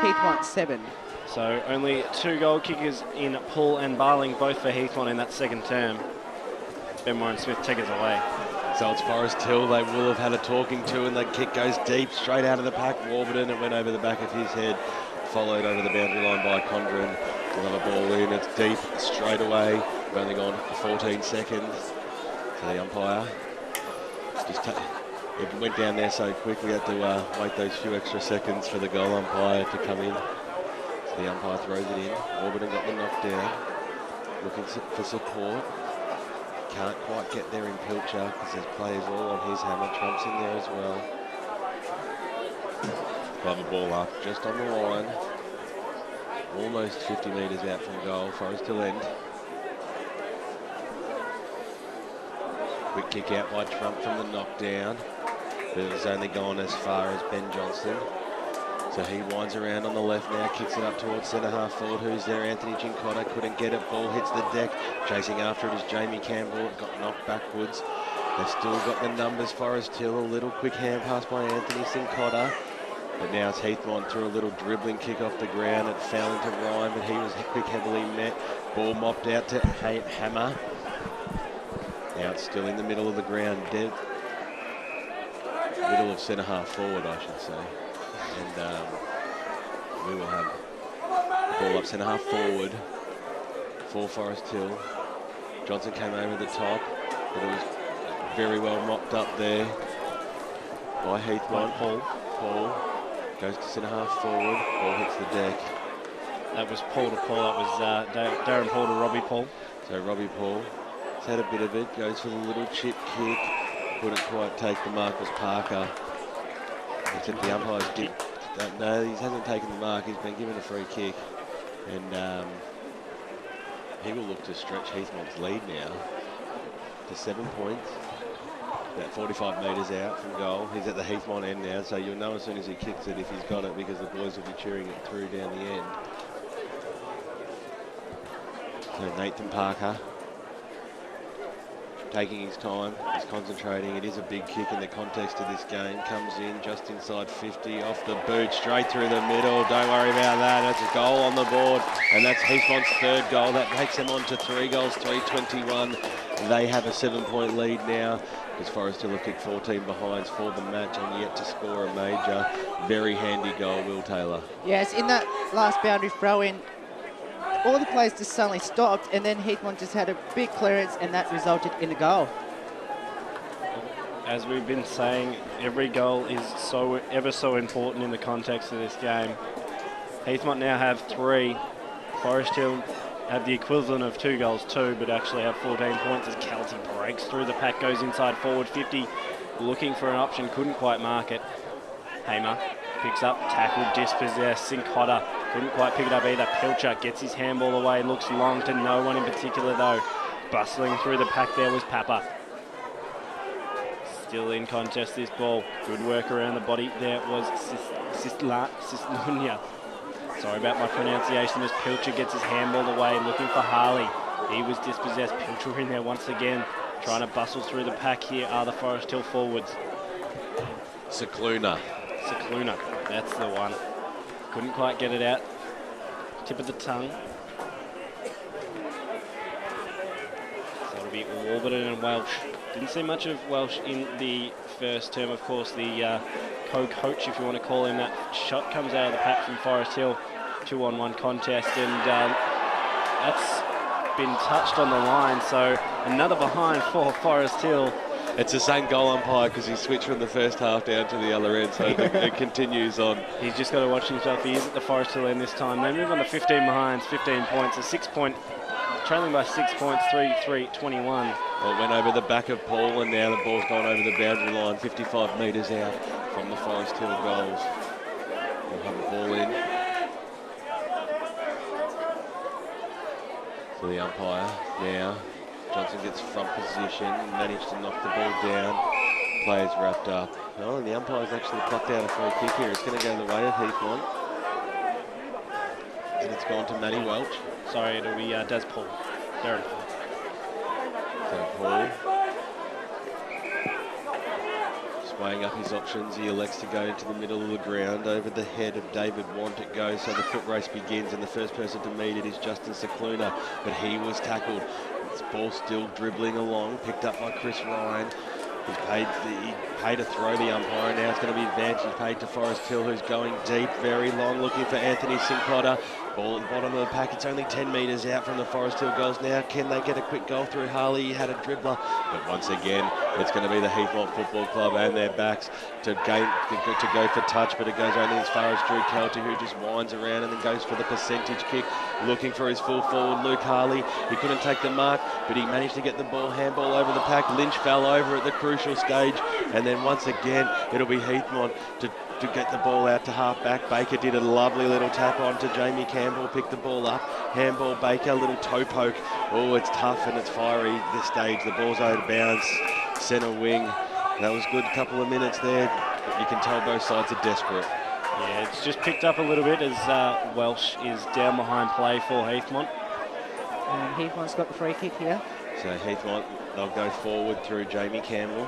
Heathmont 7. So only 2 goal kickers in Paul and Barling, both for Heathmont in that second term. Ben Warren Smith take us away. So it's Forest Hill they will have had a talking to, and the kick goes deep, straight out of the pack. Warburton, it went over the back of his head, followed over the boundary line by Condren. Another ball in, it's deep, straight away. We've only gone 14 seconds. So the umpire just it went down there so quick, we had to wait those few extra seconds for the goal umpire to come in. So the umpire throws it in. Warburton got the knockdown, looking for support. Can't quite get there in Pilcher because there's players all on his hammer. Trump's in there as well. Have a ball up just on the line. Almost 50 metres out from goal. Forest Hill end. Quick kick out by Trump from the knockdown. But it's only gone as far as Ben Johnston. So he winds around on the left now, kicks it up towards centre half forward. Who's there? Anthony Cincotta couldn't get it. Ball hits the deck. Chasing after it is Jamie Campbell. It got knocked backwards. They've still got the numbers. Forest Hill, a little quick hand pass by Anthony Cincotta. But now it's Heathmont through a little dribbling kick off the ground. It fell into Ryan, but he was quick, heavily met. Ball mopped out to Hammer. Now it's still in the middle of the ground. Dead. Middle of centre half forward, I should say. And we will have the ball up centre half forward for Forest Hill. Johnson came over the top, but it was very well mopped up there by Heathmont. Paul goes to centre half forward. Ball hits the deck. That was Paul to Paul. That was Darren Paul to Robbie Paul. So Robbie Paul has had a bit of it. Goes for the little chip kick. Couldn't quite take the mark. Was Parker. Except the umpires no, he hasn't taken the mark. He's been given a free kick, and he will look to stretch Heathmont's lead now to 7 points. About 45 metres out from goal. He's at the Heathmont end now, so you'll know as soon as he kicks it if he's got it, because the boys will be cheering it through down the end. So Nathan Parker taking his time, he's concentrating. It is a big kick in the context of this game. Comes in just inside 50, off the boot, straight through the middle. Don't worry about that. That's a goal on the board, and that's Heathmont's third goal. That takes them on to 3 goals, 3-21. They have a 7-point lead now, because Forest Hill have kicked 14 behinds for the match and yet to score a major. Very handy goal, Will Taylor. Yes, in that last boundary throw-in, all the players just suddenly stopped, and then Heathmont just had a big clearance, and that resulted in a goal. As we've been saying, every goal is ever so important in the context of this game. Heathmont now have 3. Forest Hill have the equivalent of 2 goals too, but actually have 14 points as Kelty breaks through the pack, goes inside forward 50, looking for an option, couldn't quite mark it. Hamer picks up, tackle, dispossessed. Cincotta couldn't quite pick it up either. Pilcher gets his handball away, looks long to no one in particular though. Bustling through the pack there was Papa. Still in contest this ball. Good work around the body. There was Cislunia. Sorry about my pronunciation as Pilcher gets his handball away, looking for Harley. He was dispossessed. Pilcher in there once again, trying to bustle through the pack. Here are the Forest Hill forwards. Cicluna, that's the one. Couldn't quite get it out. Tip of the tongue. So it'll be Warburton and Welsh. Didn't see much of Welsh in the first term. Of course, the co-coach, if you want to call him that. Shot comes out of the pack from Forest Hill. 2-on-1 contest, and that's been touched on the line. So another behind for Forest Hill. It's the same goal umpire, because he switched from the first half down to the other end, so it continues on. He's just got to watch himself. He is at the Forest Hill end this time. They move on to 15 behinds, 15 points, a 6-point trailing by 6 points, 33-21. Well, it went over the back of Paul, and now the ball's gone over the boundary line, 55 metres out from the Forest Hill goals. We'll have the ball in. So the umpire now. Johnson gets front position, managed to knock the ball down. Players wrapped up. Oh, and the umpire's actually plucked out a free kick here. It's going to go the way of Heathmont. And it's gone to Matty Welch. Sorry, it'll be Des Paul. Darren Paul. So Paul, just weighing up his options, he elects to go into the middle of the ground. Over the head of David Want it goes, so the foot race begins, and the first person to meet it is Justin Cicluna, but he was tackled. This ball still dribbling along, picked up by Chris Ryan. He paid to throw the umpire. Now it's going to be advantage. He paid to Forest Hill, who's going deep, very long, looking for Anthony Sinclair. Ball at the bottom of the pack. It's only 10 metres out from the Forest Hill goals now. Can they get a quick goal through? Harley, he had a dribbler. But once again, it's going to be the Heathmont Football Club and their backs to go for touch, but it goes only as far as Drew Kelty, who just winds around and then goes for the percentage kick, looking for his full forward, Luke Harley. He couldn't take the mark, but he managed to get the ball, handball over the pack. Lynch fell over at the crucial stage, and then once again, it'll be Heathmont to get the ball out to half-back. Baker did a lovely little tap on to Jamie Campbell, picked the ball up. Handball Baker, little toe poke. Oh, it's tough and it's fiery this stage. The ball's out of bounds, centre wing. That was good, couple of minutes there, but you can tell both sides are desperate. Yeah, it's just picked up a little bit as Welsh is down behind play for Heathmont. And Heathmont's got the free kick here. So Heathmont, they'll go forward through Jamie Campbell.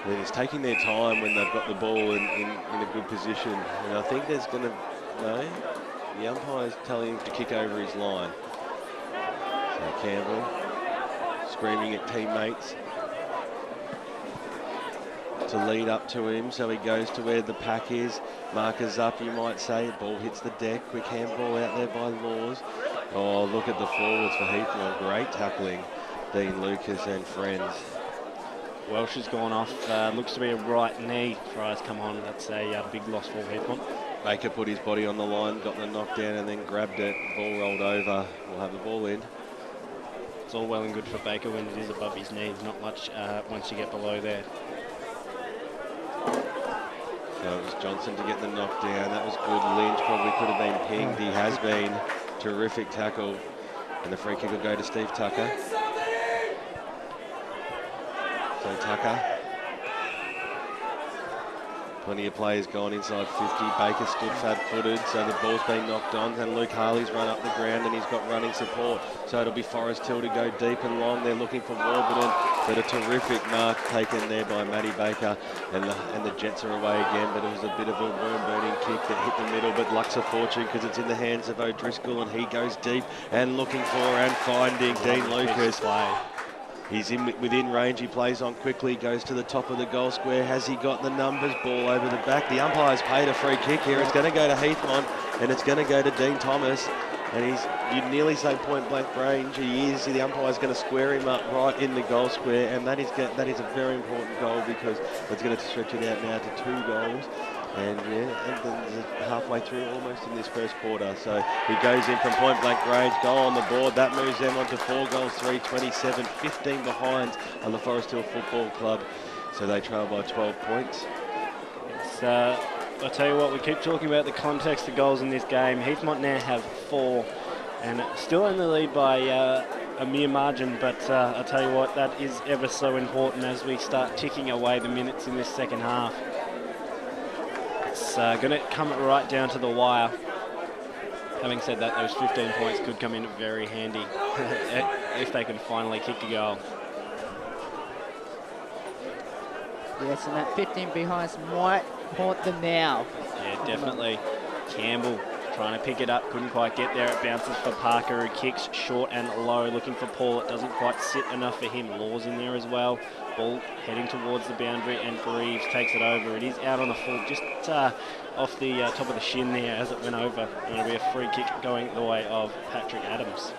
It's taking their time when they've got the ball in a good position. And I think there's going to, no, the umpire's telling him to kick over his line. So Campbell screaming at teammates to lead up to him. So he goes to where the pack is. Markers up, you might say. Ball hits the deck. Quick handball out there by Laws. Oh, look at the forwards for Heathmont. Great tackling. Dean Lucas and friends. Welsh has gone off. Looks to be a right knee. Fry's come on. That's a big loss for Heathmont. Baker put his body on the line, got the knockdown and then grabbed it. Ball rolled over. We'll have the ball in. It's all well and good for Baker when it is above his knees. Not much once you get below there. So it was Johnson to get the knockdown. That was good. Lynch probably could have been pinged. He has been. Terrific tackle. And the free kick will go to Steve Tucker. So Tucker. Plenty of players gone inside 50. Baker stood fat-footed, so the ball's been knocked on, and Luke Harley's run up the ground and he's got running support. So it'll be Forest Hill to go deep and long. They're looking for Warburton, but a terrific mark taken there by Matty Baker, and the Jets are away again, but it was a bit of a worm-burning kick that hit the middle, but luck's a fortune because it's in the hands of O'Driscoll, and he goes deep and looking for and finding Dean Lucas. He's within range, he plays on quickly, goes to the top of the goal square. Has he got the numbers? Ball over the back. The umpire's paid a free kick here. It's going to go to Heathmont, and it's going to go to Dean Thomas. And you'd nearly say point blank range. He is. The umpire's going to square him up right in the goal square, and that is a very important goal because it's going to stretch it out now to 2 goals. And yeah, and halfway through almost in this first quarter. So he goes in from point blank range, goal on the board. That moves them on to 4 goals, 3-27, 15 behind on the Forest Hill Football Club. So they trail by 12 points. I'll tell you what, we keep talking about the context of goals in this game. Heathmont now have 4 and still in the lead by a mere margin, but I'll tell you what, that is ever so important as we start ticking away the minutes in this second half. It's going to come right down to the wire. Having said that, those 15 points could come in very handy if they can finally kick a goal. Yes, and that 15 behinds might haunt them now. Yeah, definitely. Campbell trying to pick it up, couldn't quite get there. It bounces for Parker, who kicks short and low, looking for Paul. It doesn't quite sit enough for him. Law's in there as well. Ball heading towards the boundary, and Greaves takes it over. It is out on the full, just off the top of the shin there as it went over. And it'll be a free kick going the way of Patrick Adams.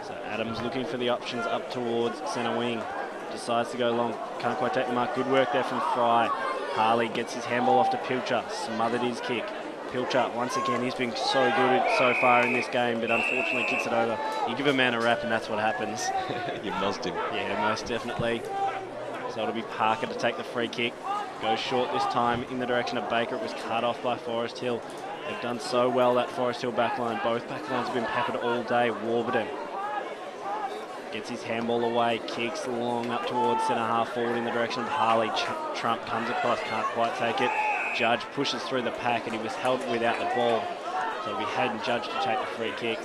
So Adams looking for the options up towards centre wing. Decides to go long. Can't quite take the mark. Good work there from Fry. Harley gets his handball off to Pilcher. Smothered his kick. Pilcher, once again, he's been so good so far in this game, but unfortunately kicks it over. You give a man a rap and that's what happens. You muzzed him. Yeah, most definitely. So it'll be Parker to take the free kick. Goes short this time in the direction of Baker. It was cut off by Forest Hill. They've done so well, that Forest Hill backline. Both backlines have been peppered all day. Warburton gets his handball away, kicks long up towards centre half forward in the direction of Harley. Trump comes across, can't quite take it. Judge pushes through the pack and he was held without the ball. So we had Judge to take the free kick.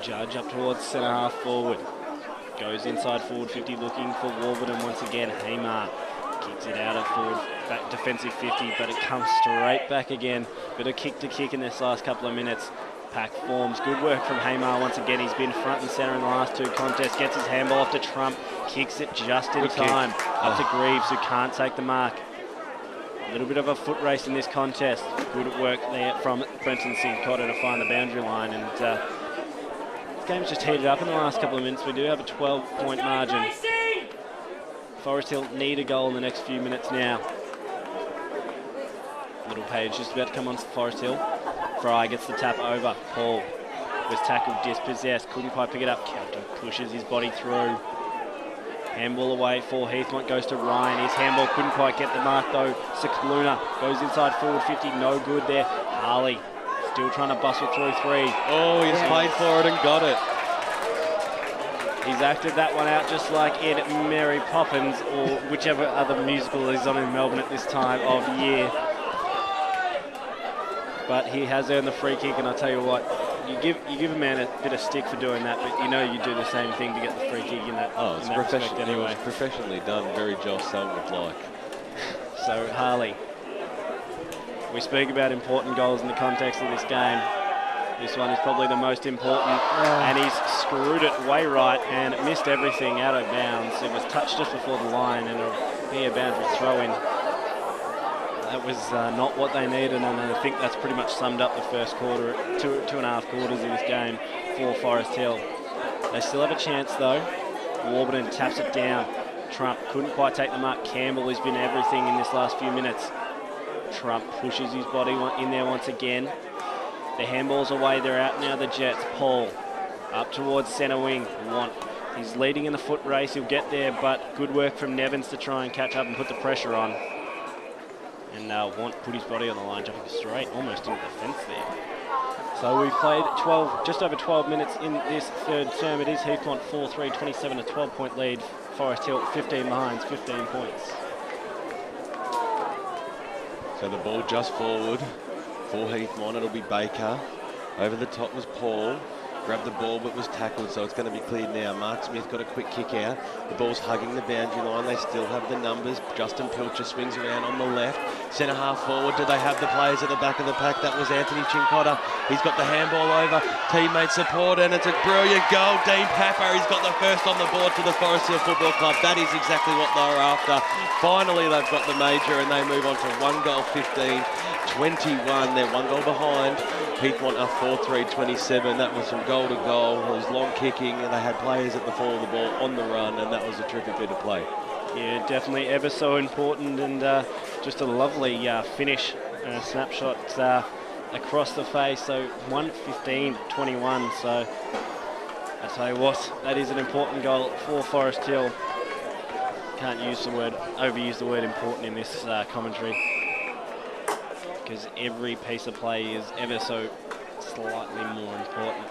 Judge up towards centre half forward. Goes inside forward 50 looking for Warburton once again. Haymar kicks it out of forward back defensive 50, but it comes straight back again. Bit of kick to kick in this last couple of minutes. Pack forms. Good work from Haymar once again. He's been front and centre in the last two contests. Gets his handball off to Trump. Kicks it just in time. Up to Greaves, who can't take the mark. A little bit of a foot race in this contest. Good work there from Brenton Cincotta to find the boundary line. And this game's just heated up in the last couple of minutes. We do have a 12-point margin. Forest Hill need a goal in the next few minutes now. Little Page just about to come on for Forest Hill. Fry gets the tap over. Paul was tackled, dispossessed, couldn't quite pick it up. Kelton pushes his body through. Handball away for Heathmont, goes to Ryan. His handball couldn't quite get the mark though. Cicluna goes inside forward 50, no good there. Harley still trying to bustle through three. Oh, he's played for it and got it. He's acted that one out just like in Mary Poppins or whichever other musical is on in Melbourne at this time of year. But he has earned the free kick, and I tell you what, you give a man a bit of stick for doing that, but you know you do the same thing to get the free kick in that. Oh, it's anyway. Professionally done. Very Josh Selwood-like. So Harley, we speak about important goals in the context of this game. This one is probably the most important, and he's screwed it way right and missed everything out of bounds. It was touched just before the line, and it'll be a boundary throw-in. That was not what they needed, and I think that's pretty much summed up the first quarter, two and a half quarters of this game for Forest Hill. They still have a chance though. Warburton taps it down. Trump couldn't quite take the mark. Campbell has been everything in this last few minutes. Trump pushes his body in there once again. The handball's away, they're out now, the Jets. Paul up towards centre wing. He's leading in the foot race, he'll get there, but good work from Nevins to try and catch up and put the pressure on. And Want put his body on the line, jumping straight, almost into the fence there. So we've played just over 12 minutes in this third term. It is Heathmont 4-3, 27, a 12-point lead. Forest Hill 15 behinds, 15 points. So the ball just forward for Heathmont. It'll be Baker. Over the top was Paul. Grabbed the ball but was tackled, so it's going to be cleared now. Mark Smith got a quick kick out. The ball's hugging the boundary line. They still have the numbers. Justin Pilcher swings around on the left. Centre half forward. Do they have the players at the back of the pack? That was Anthony Cincotta. He's got the handball over. Teammate support, and it's a brilliant goal. Dean Papper, he's got the first on the board for the Forest Hill Football Club. That is exactly what they were after. Finally, they've got the major, and they move on to 1 goal 15. 21, they're 1 goal behind. Heathmont are 4-3, 27. That was from goal to goal. It was long kicking, and they had players at the fall of the ball on the run, and that was a terrific bit of play. Yeah, definitely ever so important, and just a lovely finish and a snapshot across the face. So 1:15:21. So I tell you what, that is an important goal for Forest Hill. Can't overuse the word important in this commentary, because every piece of play is ever so slightly more important.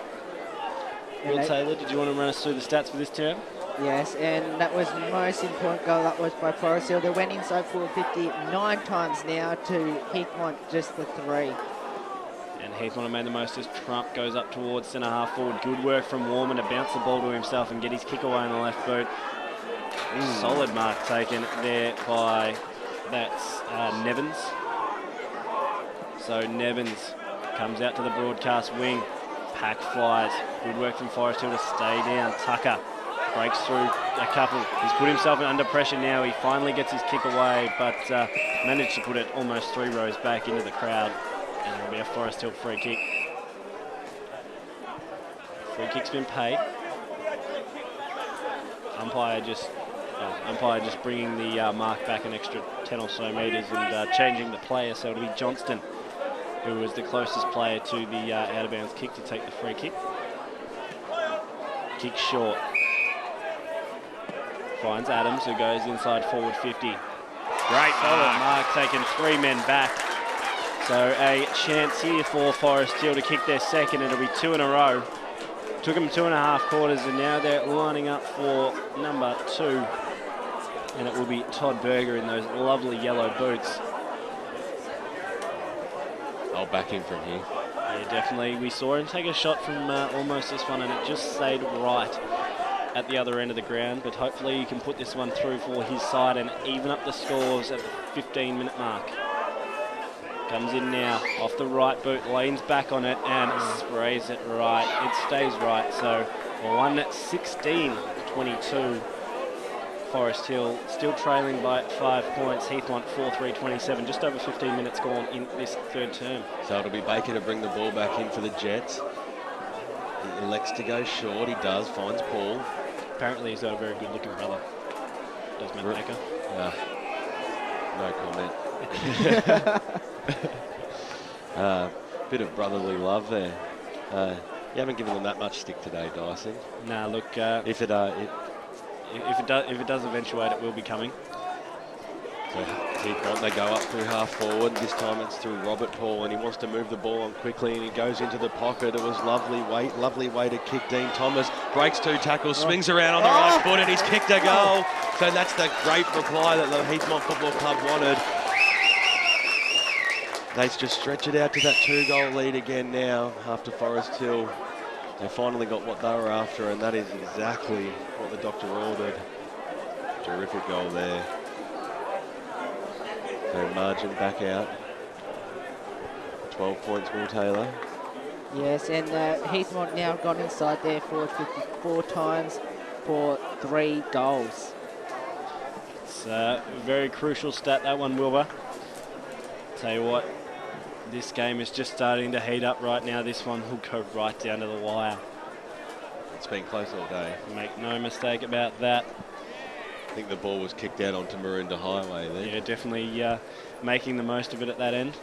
Will Taylor, did you want to run us through the stats for this term? Yes, and that was the most important goal. That was by Forest Hill. They went inside forward 50 9 times now to Heathmont just the 3. And Heathmont have made the most as Trump goes up towards centre half forward. Good work from Warman to bounce the ball to himself and get his kick away on the left boot. Solid mark taken there by Nevins. So Nevins comes out to the broadcast wing. Pack flies. Good work from Forest Hill to stay down. Tucker breaks through a couple. He's put himself under pressure now. He finally gets his kick away, but managed to put it almost 3 rows back into the crowd. And it'll be a Forest Hill free kick. Free kick's been paid. Umpire just Umpire just bringing the mark back an extra 10 or so metres and changing the player, so it'll be Johnston, who was the closest player to the out-of-bounds kick to take the free kick. Kick short. Finds Adams, who goes inside forward 50. Great solid mark, taking 3 men back. So a chance here for Forest Hill to kick their second. It'll be 2 in a row. Took them 2.5 quarters, and now they're lining up for number 2. And it will be Todd Berger in those lovely yellow boots. I'll back him from here. Yeah, definitely. We saw him take a shot from almost this one, and it just stayed right at the other end of the ground. But hopefully he can put this one through for his side and even up the scores at the 15-minute mark. Comes in now, off the right boot, leans back on it and sprays it right. It stays right, so 1-16-22. Forest Hill still trailing by 5 points. Heathmont 4-3-27, just over 15 minutes gone in this third term. So it'll be Baker to bring the ball back in for the Jets. He elects to go short, he does, finds Paul. Apparently he's got a very good looking brother. Does Matt Baker? No comment. Bit of brotherly love there. You haven't given them that much stick today, Dyson. Nah, look, If it does eventuate, it will be coming. So Heathmont, they go up through half forward. This time it's through Robert Paul, and he wants to move the ball on quickly, and he goes into the pocket. It was lovely way to kick. Dean Thomas breaks 2 tackles, swings around on the right foot, and he's kicked a goal. So that's the great reply that the Heathmont Football Club wanted. They just stretch it out to that 2-goal lead again now after Forest Hill. They finally got what they were after, and that is exactly what the doctor ordered. Terrific goal there. So margin back out. 12 points, Will Taylor. Yes, and Heathmont now gone inside there for 54 times for 3 goals. It's a very crucial stat, that one, Wilbur. Tell you what, this game is just starting to heat up right now. This one will go right down to the wire. It's been close all day. Make no mistake about that. I think the ball was kicked out onto Maroondah Highway there. Yeah, definitely making the most of it at that end.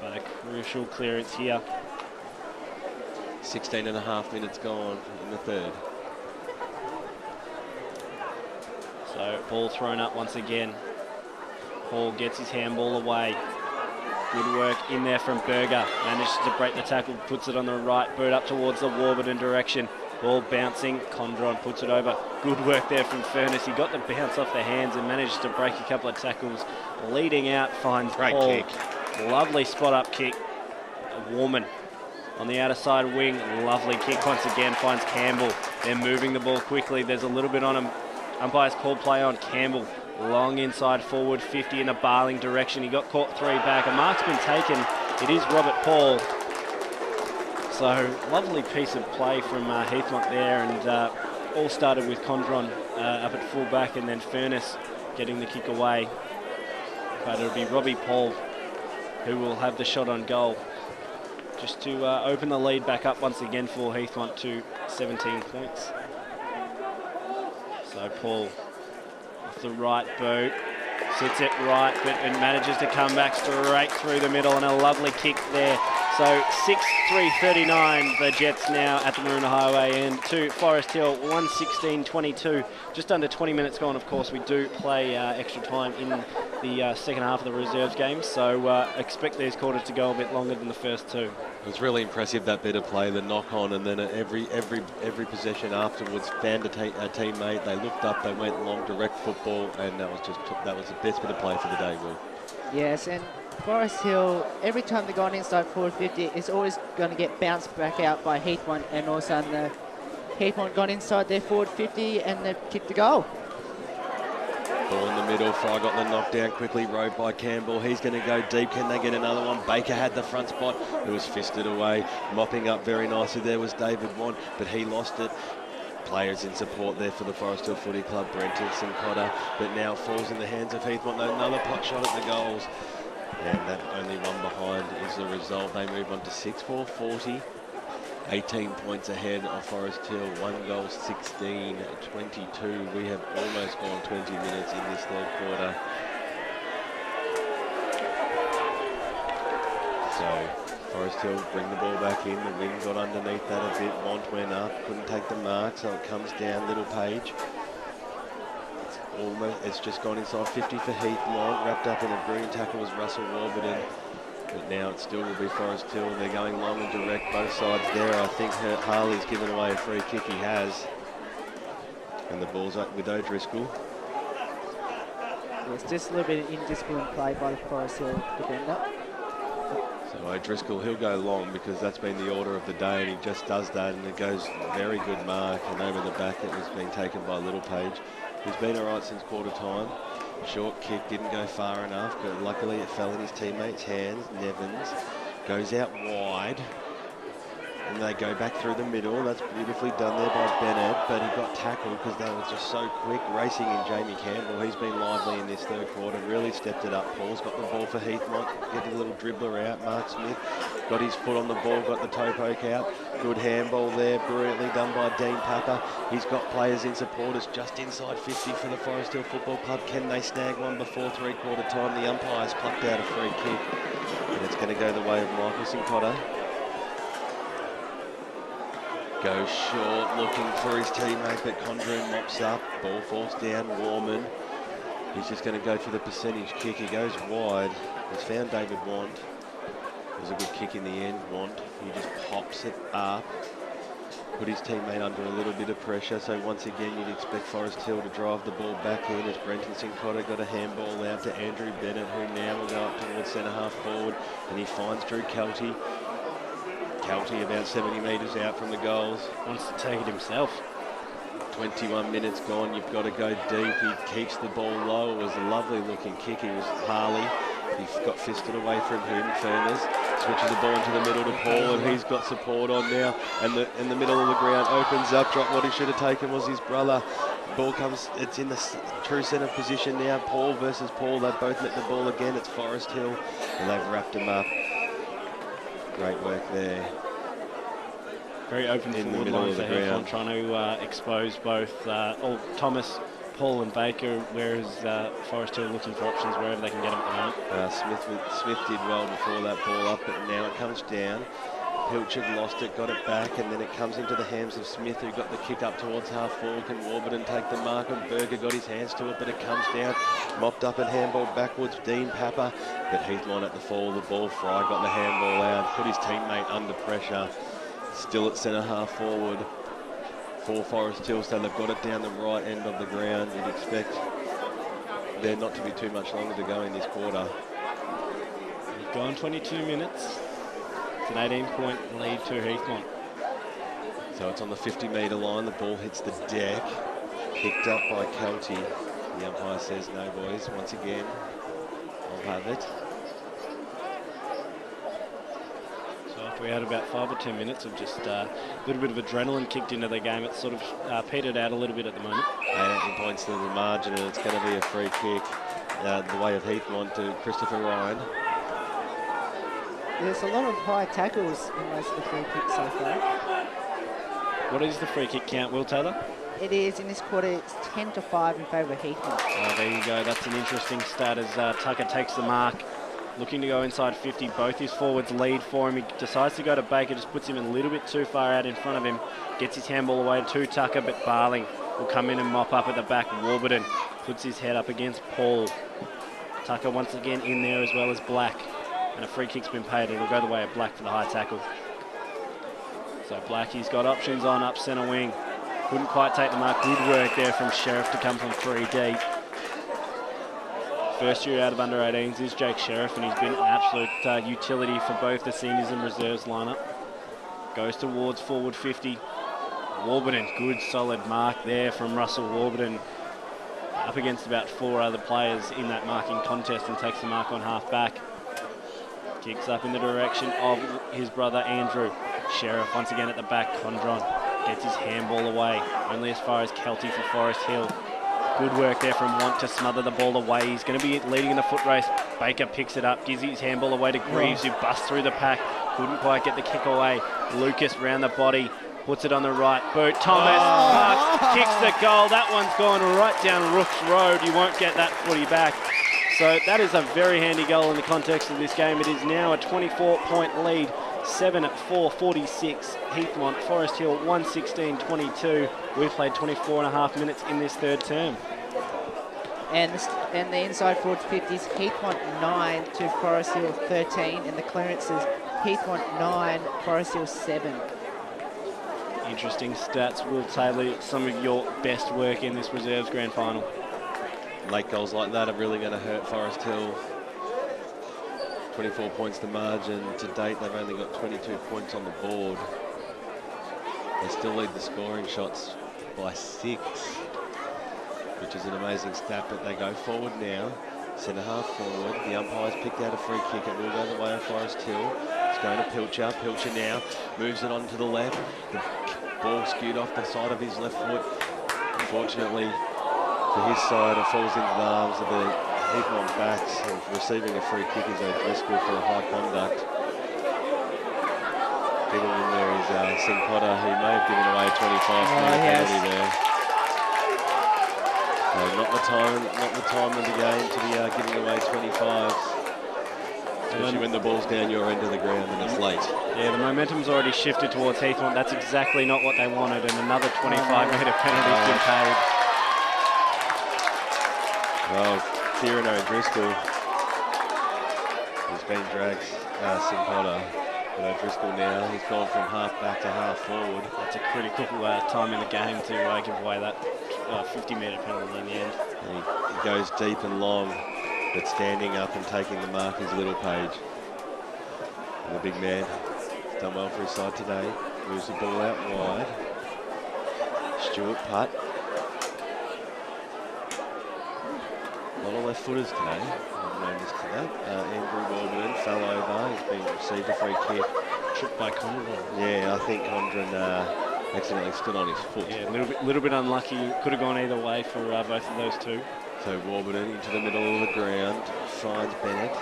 But a crucial clearance here. 16.5 minutes gone in the third. So ball thrown up once again. Paul gets his handball away. Good work in there from Berger. Manages to break the tackle, puts it on the right boot up towards the Warburton direction. Ball bouncing, Condron puts it over. Good work there from Furness. He got the bounce off the hands and managed to break a couple of tackles. Leading out, finds Great Paul. kick. Lovely spot up kick. Warman on the outer side wing. Lovely kick once again, finds Campbell. They're moving the ball quickly. There's a little bit on him. Umpire's called play on Campbell. Long inside forward 50 in the Barling direction. He got caught 3 back. A mark's been taken. It is Robert Paul. So lovely piece of play from Heathmont there, and all started with Condron up at full back, and then Furness getting the kick away. But it'll be Robbie Paul who will have the shot on goal, just to open the lead back up once again for Heathmont to 17 points. So Paul off the right boot, sits it right, but it manages to come back straight through the middle, and a lovely kick there. So 6-3-39, the Jets now at the Maroondah Highway, and to Forest Hill 1-16-22. Just under 20 minutes gone. Of course, we do play extra time in the second half of the reserves game, so expect these quarters to go a bit longer than the first 2. It was really impressive, that bit of play, the knock on, and then every possession afterwards, found a teammate. They looked up, they went long, direct football, and that was the best bit of play for the day, Will. Yes, and Forest Hill, every time they've gone inside forward 50, it's always going to get bounced back out by Heathmont, and all of a sudden the Heathmont gone inside their forward 50 and they've kicked the goal. Ball in the middle, Fry got the knockdown quickly, rode by Campbell. He's going to go deep. Can they get another one? Baker had the front spot. It was fisted away. Mopping up very nicely there was David Wand, but he lost it. Players in support there for the Forest Hill Footy Club, Brenton, Cotter, but now it falls in the hands of Heathmont. Another pot shot at the goals. And that only one behind is the result. They move on to 6-4-40. 18 points ahead of Forest Hill, 1 goal, 16, 22. We have almost gone 20 minutes in this third quarter. So Forest Hill bring the ball back in. The wing got underneath that a bit. Want went up, couldn't take the mark, so it comes down. Little Page. It's just gone inside 50 for Heathmont. Wrapped up in a brilliant tackle was Russell Warburton. But now it still will be Forest Hill. They're going long and direct, both sides there. I think Harley's given away a free kick. He has. And the ball's up with O'Driscoll. It's just a little bit of indisciplined play by the Forest Hill defender. So O'Driscoll, he'll go long because that's been the order of the day, and he just does that, and it goes very good mark. And over the back, it was being taken by Little Page. He's been all right since quarter time. Short kick didn't go far enough, but luckily it fell in his teammate's hands. Nevins goes out wide, and they go back through the middle. That's beautifully done there by Bennett, but he got tackled because they were just so quick. Racing in Jamie Campbell, he's been lively in this third quarter, really stepped it up. Paul's got the ball for Heathmont, getting a little dribbler out. Mark Smith got his foot on the ball, got the toe poke out. Good handball there, brilliantly done by Dean Papa. He's got players in supporters just inside 50 for the Forest Hill Football Club. Can they snag one before three-quarter time? The umpire's plucked out a free kick, and it's going to go the way of Michael Cincotta. Goes short, looking for his teammate, but Condren mops up. Ball falls down, Warman. He's just going to go for the percentage kick. He goes wide. He's found David Want. It was a good kick in the end, Want. He just pops it up. Put his teammate under a little bit of pressure. So once again, you'd expect Forest Hill to drive the ball back in as Brenton Cincotta got a handball out to Andrew Bennett, who now will go up towards centre half forward, and he finds Drew Kelty. Kelty about 70 metres out from the goals. Wants to take it himself. 21 minutes gone, you've got to go deep. He keeps the ball low. It was a lovely looking kick. He was Harley. He got fisted away from him. Furness switches the ball into the middle to Paul, and he's got support on now. And in the middle of the ground opens up. Drop what he should have taken was his brother. Ball comes, it's in the true centre position now. Paul versus Paul. They both met the ball again. It's Forest Hill, and they've wrapped him up. Great work there. Very open forward line for Heathmont, trying to expose both Thomas, Paul and Baker, whereas Forest Hill looking for options wherever they can get them at the moment. Smith did well before that ball up, but now it comes down. Pilchard lost it, got it back, and then it comes into the hands of Smith, who got the kick up towards half forward. Can Warburton take the mark? And Berger got his hands to it, but it comes down, mopped up and handballed backwards. Dean Papa, but Heathmont at the fall of the ball. Fry got the handball out, put his teammate under pressure. Still at centre half forward for Forest Hill, so they've got it down the right end of the ground. You'd expect there not to be too much longer to go in this quarter. We've gone 22 minutes. It's an 18-point lead to Heathmont. So it's on the 50-metre line. The ball hits the deck. Picked up by Kelty. The umpire says no, boys. Once again, I'll have it. We had about 5 or 10 minutes of just a little bit of adrenaline kicked into the game. It's sort of petered out a little bit at the moment. 18 points to the margin, and it's going to be a free kick the way of Heathmont to Christopher Ryan. There's a lot of high tackles in most of the free kicks so far. What is the free kick count, Will Taylor? It is, in this quarter, it's 10-5 in favour of Heathmont. Oh, there you go. That's an interesting stat as Tucker takes the mark. Looking to go inside 50. Both his forwards lead for him. He decides to go to Baker, just puts him a little bit too far out in front of him. Gets his handball away to Tucker, but Barling will come in and mop up at the back. Warburton puts his head up against Paul. Tucker once again in there as well as Black. And a free kick's been paid. It'll go the way of Black for the high tackle. So Black, he's got options on up centre wing. Couldn't quite take the mark. Good work there from Sheriff to come from 3 deep. First year out of under 18s is Jake Sheriff, and he's been an absolute utility for both the seniors and reserves lineup. Goes towards forward 50. Warburton, good solid mark there from Russell Warburton. Up against about 4 other players in that marking contest and takes the mark on half back. Kicks up in the direction of his brother Andrew. Sheriff once again at the back. Condron gets his handball away, only as far as Kelty for Forest Hill. Good work there from Want to smother the ball away. He's going to be leading in the foot race. Baker picks it up, gives his handball away to Greaves, who busts through the pack. Couldn't quite get the kick away. Lucas round the body, puts it on the right boot. Thomas Parks kicks the goal. That one's gone right down Rook's Road. You won't get that footy back. So that is a very handy goal in the context of this game. It is now a 24-point lead, 7-4, 46. Heathmont, Forest Hill, 116-22. We've played 24 and a half minutes in this third term. And the inside forward 50s, Heathmont 9 to Forest Hill 13, and the clearances, Heathmont 9, Forest Hill 7. Interesting stats. Will Taylor, some of your best work in this reserves grand final. Late goals like that are really going to hurt Forest Hill. 24 points to margin. To date, they've only got 22 points on the board. They still lead the scoring shots by 6, which is an amazing stat, but they go forward now. Centre half forward. The umpire's picked out a free kick. It will go the way of Forest Hill. It's going to Pilcher. Pilcher now moves it on to the left. The ball skewed off the side of his left foot. Unfortunately, for his side, it falls into the arms of the Heathmont backs, and receiving a free kick is O'Driscoll for a high conduct. Given in there is Singh Potter, who may have given away a 25-metre penalty there. So not the time of the game to be giving away 25s. Especially when the ball's down your end of the ground and it's late. Yeah, the momentum's already shifted towards Heathmont. That's exactly not what they wanted, and another 25-metre penalty's been paid. Well, Kieran O'Driscoll has been dragged, Singh Potter. But O'Driscoll now, he's gone from half back to half forward. That's a critical time in the game to give away that 50-metre penalty in the end. And he goes deep and long, but standing up and taking the mark is Littlepage. And the big man has done well for his side today. Moves the ball out wide. Stewart putt. A lot of left footers today. I've noticed that. Andrew Warburton fell over. He's been received a free kick. Tripped by Condren. Yeah, I think Condren accidentally stood on his foot. Yeah, a little bit unlucky. Could have gone either way for both of those two. So Warburton into the middle of the ground, finds Bennett.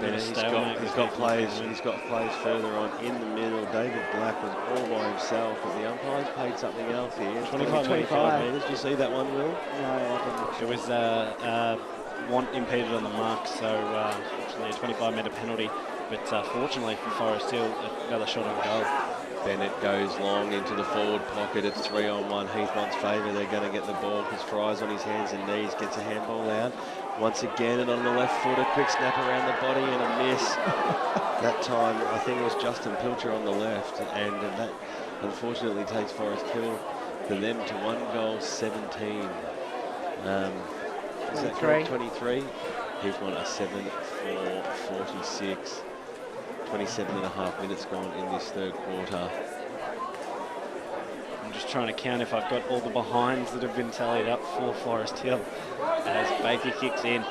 He's got players further on in the middle. David Black was all by himself, but the umpires paid something else here. 25 metres. Did you see that one, Will? No, I didn't. It was want impeded on the mark, so unfortunately a 25-metre penalty. But fortunately for Forest Hill, another shot on goal. Bennett goes long into the forward pocket. It's 3-on-1, Heathmont's favour. They're going to get the ball because Fry's on his hands and knees, gets a handball out. Once again, and on the left foot, a quick snap around the body and a miss. That time, I think it was Justin Pilcher on the left, and that unfortunately takes Forest Hill for them to 1 goal, 17. Is that correct? 23? Heathmont are 7-4, 46. 27 and a half minutes gone in this third quarter. I'm just trying to count if I've got all the behinds that have been tallied up for Forest Hill as Baker kicks in.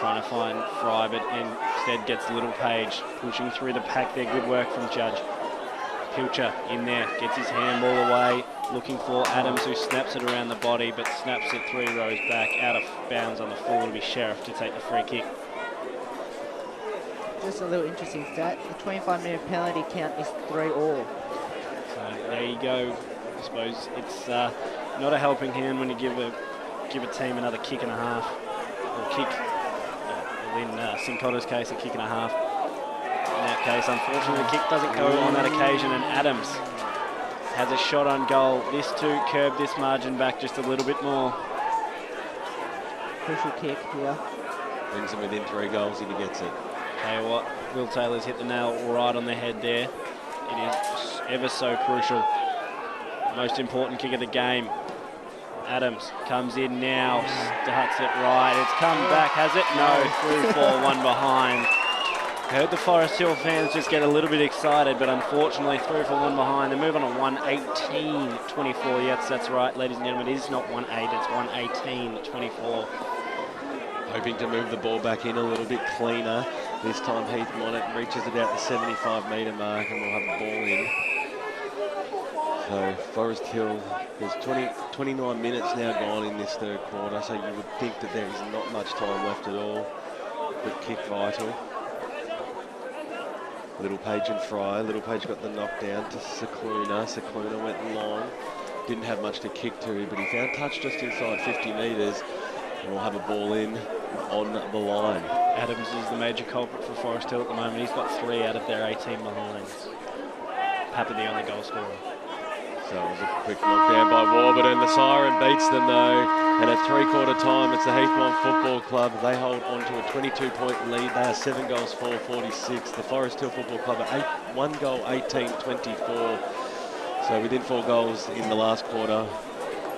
Trying to find Fry, but instead gets Littlepage pushing through the pack there. Good work from Judge. Pilcher in there, gets his handball away, looking for Adams, who snaps it around the body, but snaps it 3 rows back, out of bounds on the floor. It'll be Sheriff to take the free kick. Just a little interesting stat. The 25-minute penalty count is 3-all. So there you go. I suppose it's not a helping hand when you give a team another kick and a half, or kick. In Singh Potter's case, a kick and a half. In that case, unfortunately, the kick doesn't go on that occasion, and Adams has a shot on goal. This too curbed this margin back just a little bit more. Crucial kick here. Brings him within 3 goals if he gets it. Tell you what, Will Taylor's hit the nail right on the head there. It is ever so crucial. Most important kick of the game. Adams comes in now, starts it right. It's come back, has it? No, 3-4, 1 behind. Heard the Forest Hill fans just get a little bit excited, but unfortunately 3-4, 1 behind. They move on to 118-24. Yes, that's right, ladies and gentlemen. It is not 1-8, it's 118-24. Hoping to move the ball back in a little bit cleaner. This time Heathmont reaches about the 75-metre mark and we'll have the ball in. So Forest Hill, there's 29 minutes now gone in this third quarter, so you would think that there is not much time left at all, but kick vital. Little Page and Fry. Little Page got the knockdown to Cicluna. Cicluna went long. Didn't have much to kick to, but he found touch just inside 50 metres. And we'll have a ball in on the line. Adams is the major culprit for Forest Hill at the moment. He's got 3 out of their 18 behinds. Papa the only goal scorer. So it was a quick knockdown by Warburton. The siren beats them though. And at 3/4 time, it's the Heathmont Football Club. They hold on to a 22-point lead. They are 7 goals, 4-46. The Forest Hill Football Club are 1 goal, 18-24. So within 4 goals in the last quarter.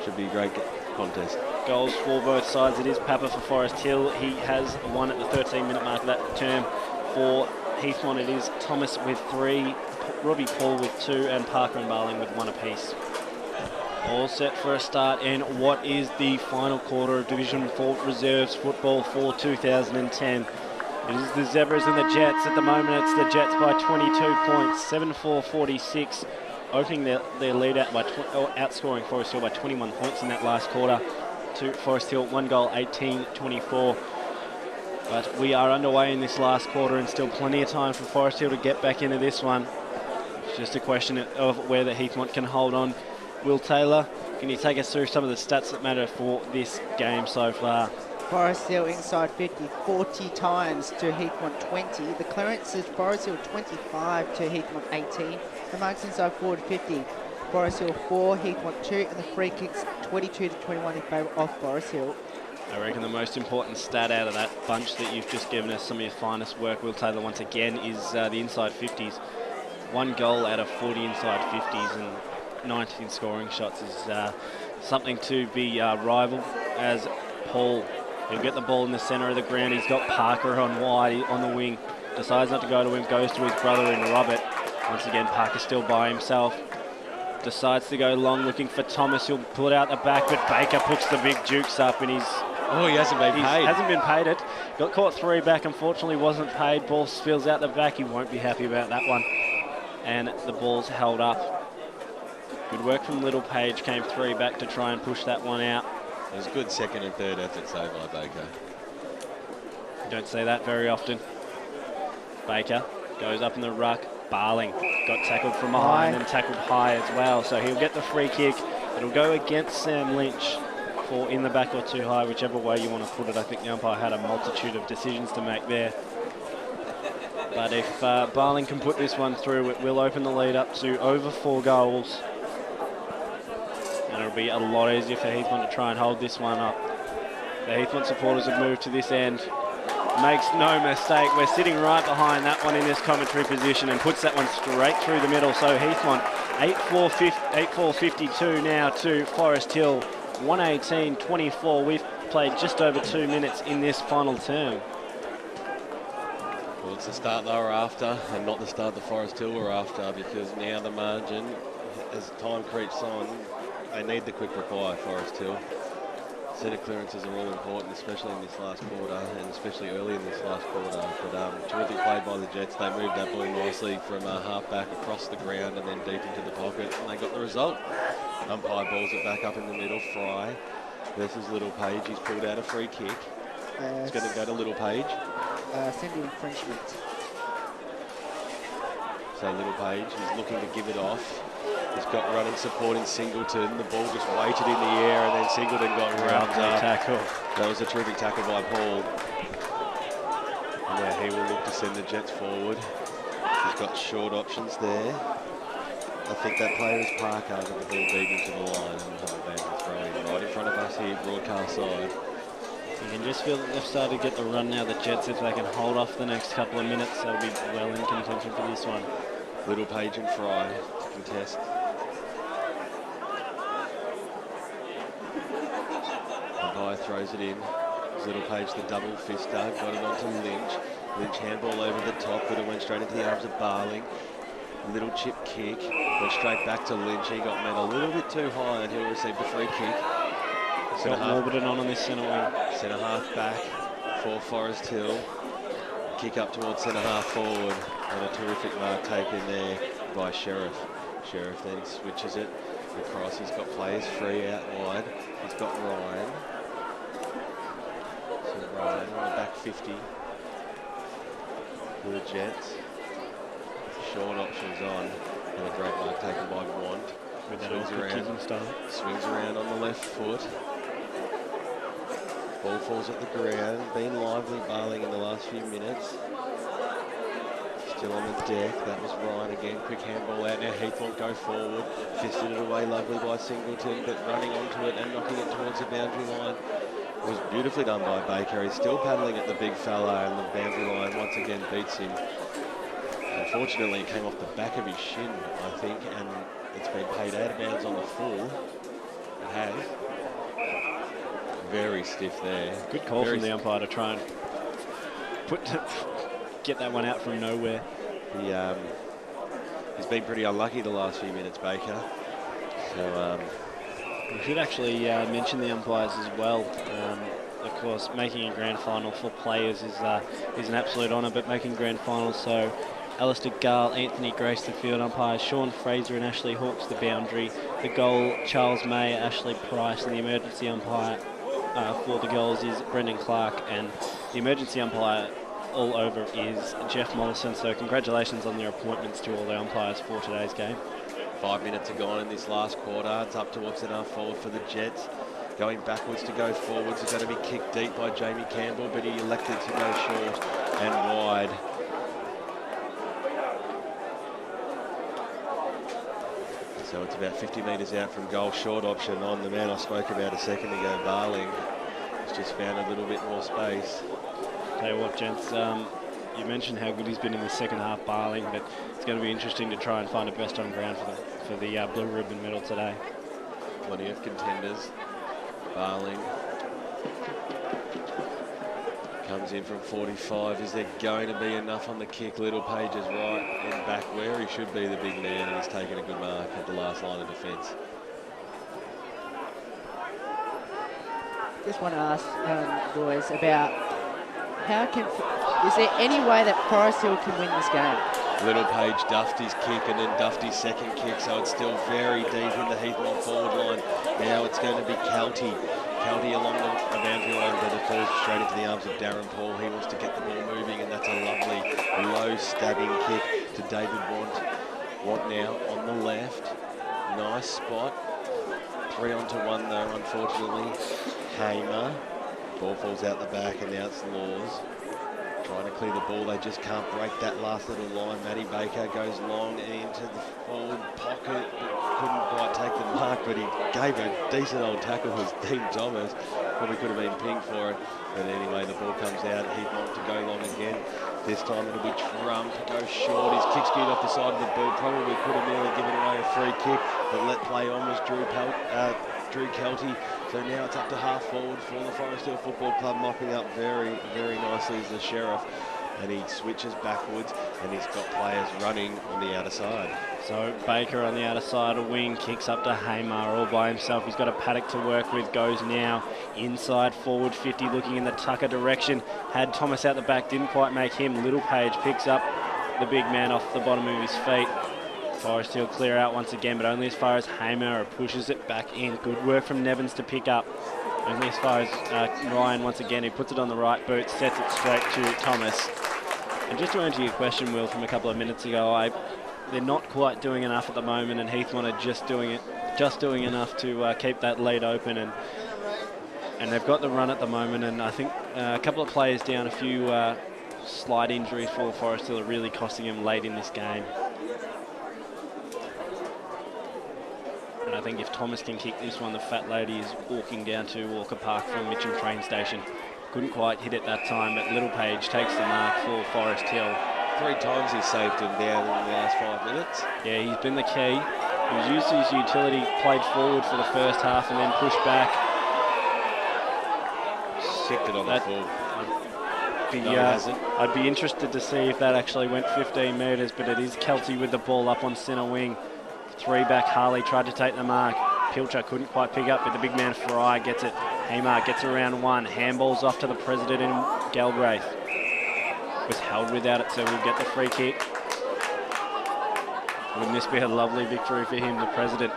Should be a great contest. Goals for both sides. It is Papa for Forest Hill. He has one at the 13-minute mark of that term. For Heathmont, it is Thomas with 3, Robbie Paul with 2, and Parker and Barling with 1 apiece. All set for a start in what is the final quarter of Division 4 Reserves football for 2010. It is the Zebras and the Jets. At the moment, it's the Jets by 22 points, 7-4-46, opening their lead out by outscoring Forest Hill by 21 points in that last quarter. To Forest Hill, 1 goal, 18-24. But we are underway in this last quarter and still plenty of time for Forest Hill to get back into this one. It's just a question of whether Heathmont can hold on. Will Taylor, can you take us through some of the stats that matter for this game so far? Forest Hill inside 50, 40 times to Heathmont 20. The clearances, Forest Hill 25 to Heathmont 18. The marks inside forward 50, Forest Hill 4, Heathmont 2, and the free kicks 22-21 in favour of Forest Hill. I reckon the most important stat out of that bunch that you've just given us, some of your finest work, Will Taylor, once again, is the inside 50s. 1 goal out of 40 inside 50s and 19 scoring shots is something to be rivaled. As Paul, he'll get the ball in the centre of the ground. He's got Parker on wide on the wing. Decides not to go to him, goes to his brother in Robert. Once again, Parker still by himself. Decides to go long, looking for Thomas. He'll pull it out the back, but Baker puts the big jukes up, and he hasn't been paid. Hasn't been paid it. Got caught 3 back, unfortunately wasn't paid. Ball spills out the back. He won't be happy about that one. And the ball's held up. Good work from Little Page. Came 3 back to try and push that one out. It was a good second and third effort saved by Baker. You don't see that very often. Baker goes up in the ruck. Barling got tackled from behind and tackled high as well. So he'll get the free kick. It'll go against Sam Lynch for in the back or too high, whichever way you want to put it. I think the umpire had a multitude of decisions to make there. But if Barling can put this one through, it will open the lead up to over 4 goals. And it'll be a lot easier for Heathmont to try and hold this one up. The Heathmont supporters have moved to this end. Makes no mistake, we're sitting right behind that one in this commentary position and puts that one straight through the middle. So Heathmont 8-4-52 now to Forest Hill 118-24. We've played just over 2 minutes in this final term. Well, it's the start they were after and not the start the Forest Hill were after, because now the margin, as time creeps on, they need the quick reply, Forest Hill. Set of clearances are all important, especially in this last quarter and especially early in this last quarter. But terrific play by the Jets. They moved that ball nicely from half back across the ground and then deep into the pocket, and they got the result. Umpire balls it back up in the middle. Fry versus Little Page. He's pulled out a free kick. It's going to go to Little Page. Send infringement. So Little Page is looking to give it off. He's got running support in Singleton. The ball just waited in the air and then Singleton got round up. Tackle. That was a terrific tackle by Paul. And now he will look to send the Jets forward. He's got short options there. I think that player is Parker, but the ball beat into the line and we'll have a band of throwing right in front of us here, broadcast side. You can just feel that they've started to get the run now, the Jets. If they can hold off the next couple of minutes, they'll be well in contention for this one. Little Page and Fry to contest. Umpire throws it in. Little Page, the double fister, got it onto Lynch. Lynch handball over the top, but it went straight into the arms of Barling. Little chip kick, went straight back to Lynch. He got met a little bit too high and he'll receive the free kick. Got Warburton on this centre wing. Centre half back for Forest Hill. Kick up towards centre half forward, and a terrific mark taken there by Sheriff. Sheriff then switches it across. He's got players free out wide. He's got Ryan. So Ryan on the back 50 for the Jets. Short options on. And a great mark taken by Wand. Swings around on the left foot. Ball falls at the ground. Been lively bowling in the last few minutes. Still on the deck. That was Ryan again. Quick handball out. Now Heathmont go forward. Fisted it away lovely by Singleton, but running onto it and knocking it towards the boundary line. It was beautifully done by Baker. He's still paddling at the big fella, and the boundary line once again beats him. Unfortunately, it came off the back of his shin, I think, and it's been paid out of bounds on the full. It has. Very stiff there. Good call from the umpire to try and get that one out from nowhere. He's been pretty unlucky the last few minutes, Baker. So we should actually mention the umpires as well. Of course, making a grand final for players is an absolute honour, but making grand finals, so Alistair Gale, Anthony Grace, the field umpires, Sean Fraser and Ashley Hawkes, the boundary. The goal, Charles May, Ashley Price, and the emergency umpire for the goals is Brendan Clark, and the emergency umpire all over is Jeff Mollison. So congratulations on your appointments to all the umpires for today's game. 5 minutes are gone in this last quarter. It's up towards an half forward for the Jets. Going backwards to go forwards. It's going to be kicked deep by Jamie Campbell, but he elected to go short and wide. So it's about 50 metres out from goal. Short option on the man I spoke about a second ago, Barling. He's just found a little bit more space. Tell you what, gents, you mentioned how good he's been in the second half Barling, but it's going to be interesting to try and find a best on ground for the blue ribbon medal today. Plenty of contenders. Barling comes in from 45. Is there going to be enough on the kick? Little Page is right and back where he should be, the big man, and he's taken a good mark at the last line of defence. Just want to ask boys about is there any way that Forest Hill can win this game? Little Page duffed his kick and then duffed his second kick, so it's still very deep in the Heathmont forward line. Now it's going to be Kelty. Kelty along the boundary line, but it falls straight into the arms of Darren Paul. He wants to get the ball moving, and that's a lovely low stabbing kick to David Want. Want now on the left. Nice spot. 3 onto 1 though, unfortunately. Hamer. Ball falls out the back, and now it's Laws. Trying to clear the ball, they just can't break that last little line. Matty Baker goes long into the forward pocket, but couldn't quite take the mark, but he gave a decent old tackle to Dean Thomas. Probably could have been pinged for it, but anyway, the ball comes out. Heathmont to go long again. This time it'll be Trump, go short. His kick skewed off the side of the ball. Probably could have nearly given away a free kick, but let play on was Drew Kelty. So now it's up to half forward for the Forest Hill Football Club, mopping up very, very nicely as the Sheriff. And he switches backwards, and he's got players running on the outer side. So Baker on the outer side, a wing, kicks up to Hamer all by himself. He's got a paddock to work with, goes now inside forward 50, looking in the Tucker direction. Had Thomas out the back, didn't quite make him. Little Page picks up the big man off the bottom of his feet. Forest Hill clear out once again, but only as far as Hamer pushes it back in. Good work from Nevins to pick up. Only as far as Ryan once again, who puts it on the right boot, sets it straight to Thomas. And just to answer your question, Will, from a couple of minutes ago, they're not quite doing enough at the moment, and Heathmont are just doing enough to keep that lead open, and they've got the run at the moment. And I think a couple of players down, a few slight injuries for Forest Hill are really costing him late in this game. And I think if Thomas can kick this one, the fat lady is walking down to Walker Park from Mitcham train station. Couldn't quite hit it that time, but Little Page takes the mark for Forest Hill. 3 times he saved him down in the last 5 minutes. Yeah, he's been the key. He's used his utility, played forward for the first half and then pushed back. Kicked it on the full. I'd be interested to see if that actually went 15 metres, but it is Kelty with the ball up on centre wing. 3 back, Harley tried to take the mark. Pilcher couldn't quite pick up, but the big man Fry gets it. Hamer gets around 1. Handballs off to the president in Galbraith. Was held without it, so we'll get the free kick. Wouldn't this be a lovely victory for him, the president?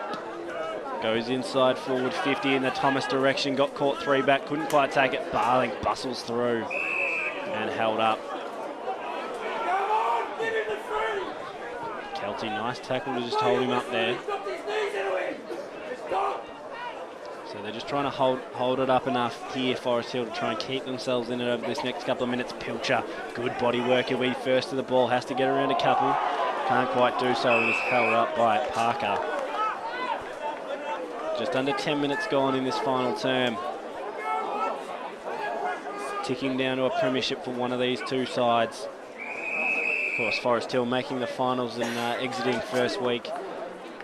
Goes inside forward 50 in the Thomas direction, got caught 3 back, couldn't quite take it. Barling bustles through and held up. Kelty, nice tackle to just hold him up there. So they're just trying to hold it up enough here, Forest Hill, to try and keep themselves in it over this next couple of minutes. Pilcher, good body work. He'll be first to the ball, has to get around a couple. Can't quite do so, and is held up by Parker. Just under 10 minutes gone in this final term. Ticking down to a premiership for one of these two sides. Of course, Forest Hill making the finals and exiting first week.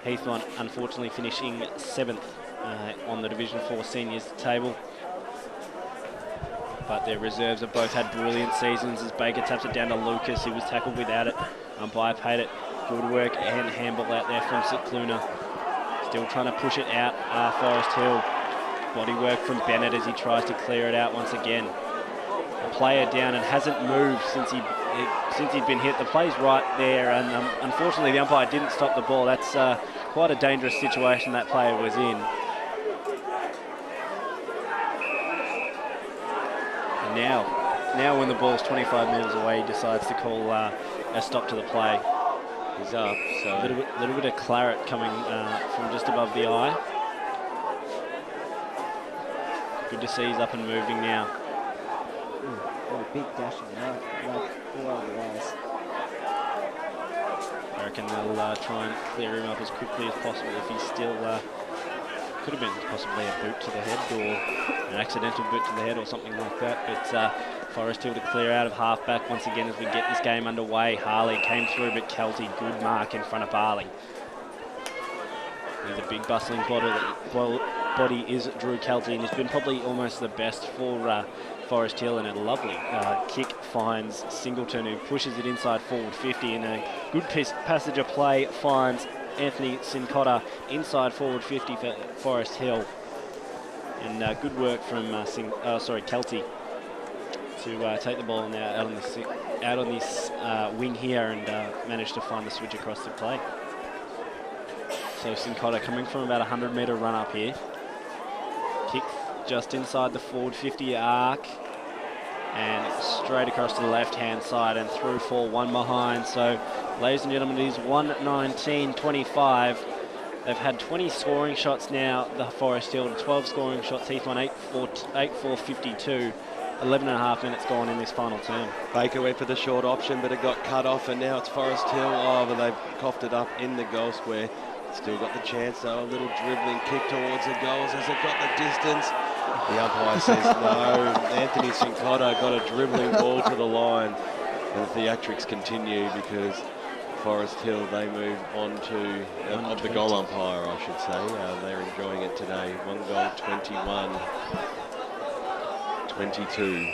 Heathmont unfortunately finishing 7th on the Division 4 seniors table. But their reserves have both had brilliant seasons as Baker taps it down to Lucas. He was tackled without it. Umpire paid it. Good work and handball out there from Sikluna. Still trying to push it out, Forest Hill. Body work from Bennett as he tries to clear it out once again. A player down and hasn't moved since he'd been hit. The play's right there, and unfortunately the umpire didn't stop the ball. That's quite a dangerous situation that player was in. And now when the ball's 25 metres away, he decides to call a stop to the play. He's up, so... A little bit of claret coming from just above the eye. Good to see he's up and moving now. What a big dash right all over the eyes. I reckon they'll try and clear him up as quickly as possible if he's still... could have been possibly a boot to the head or an accidental boot to the head or something like that. But Forest Hill to clear out of half-back once again as we get this game underway. Harley came through, but Kelty, good mark in front of Barling. He's a big bustling body is Drew Kelty, and he's been probably almost the best for Forest Hill, and a lovely kick finds Singleton, who pushes it inside forward 50, and a good passage of play finds Anthony Sincotta inside forward 50 for Forest Hill. And good work from Kelty to take the ball now out on this wing here and manage to find the switch across the play. So Sincotta coming from about 100-metre run up here. Kick just inside the forward 50 arc and straight across to the left-hand side and through for one behind. So, ladies and gentlemen, it is 1:19:25. They've had 20 scoring shots now, the Forest Hill, 12 scoring shots, Heathmont 8-4-52. 11 and a half minutes gone in this final term. Baker went for the short option, but it got cut off, and now it's Forest Hill. Oh, but they've coughed it up in the goal square. Still got the chance, though. A little dribbling kick towards the goals. Has it got the distance? The umpire says no. Anthony Sincotta got a dribbling ball to the line. And the theatrics continue because Forest Hill, they move on to of the goal umpire, I should say. They're enjoying it today. 1 goal, 21-22.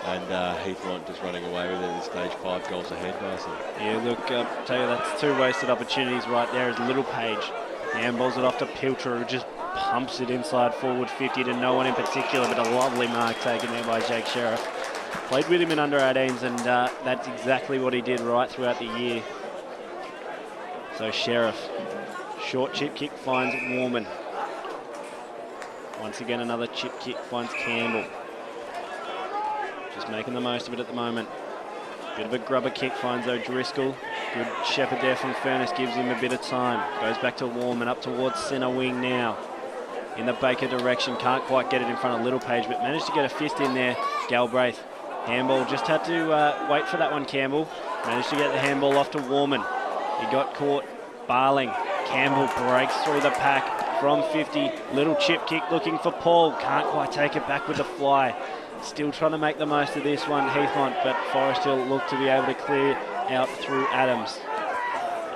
And Heathmont just running away with it at this stage, 5 goals ahead, Darcy. Yeah, look, tell you that's 2 wasted opportunities right there as Little Page handballs it off to Pilcher, who just pumps it inside forward 50 to no one in particular, but a lovely mark taken there by Jake Sheriff. Played with him in under-18s, and that's exactly what he did right throughout the year. So Sheriff, short chip kick finds Warman. Once again, another chip kick finds Campbell. Just making the most of it at the moment. Bit of a grubber kick finds O'Driscoll. Good shepherd there from Furness, gives him a bit of time. Goes back to Warman, up towards centre wing now. In the Baker direction, can't quite get it in front of Little Page, but managed to get a fist in there. Galbraith, handball, just had to wait for that one, Campbell. Managed to get the handball off to Warman. He got caught. Barling, Campbell breaks through the pack from 50. Little chip kick looking for Paul. Can't quite take it back with the fly. Still trying to make the most of this one, Heathmont, but Forest Hill look to be able to clear out through Adams.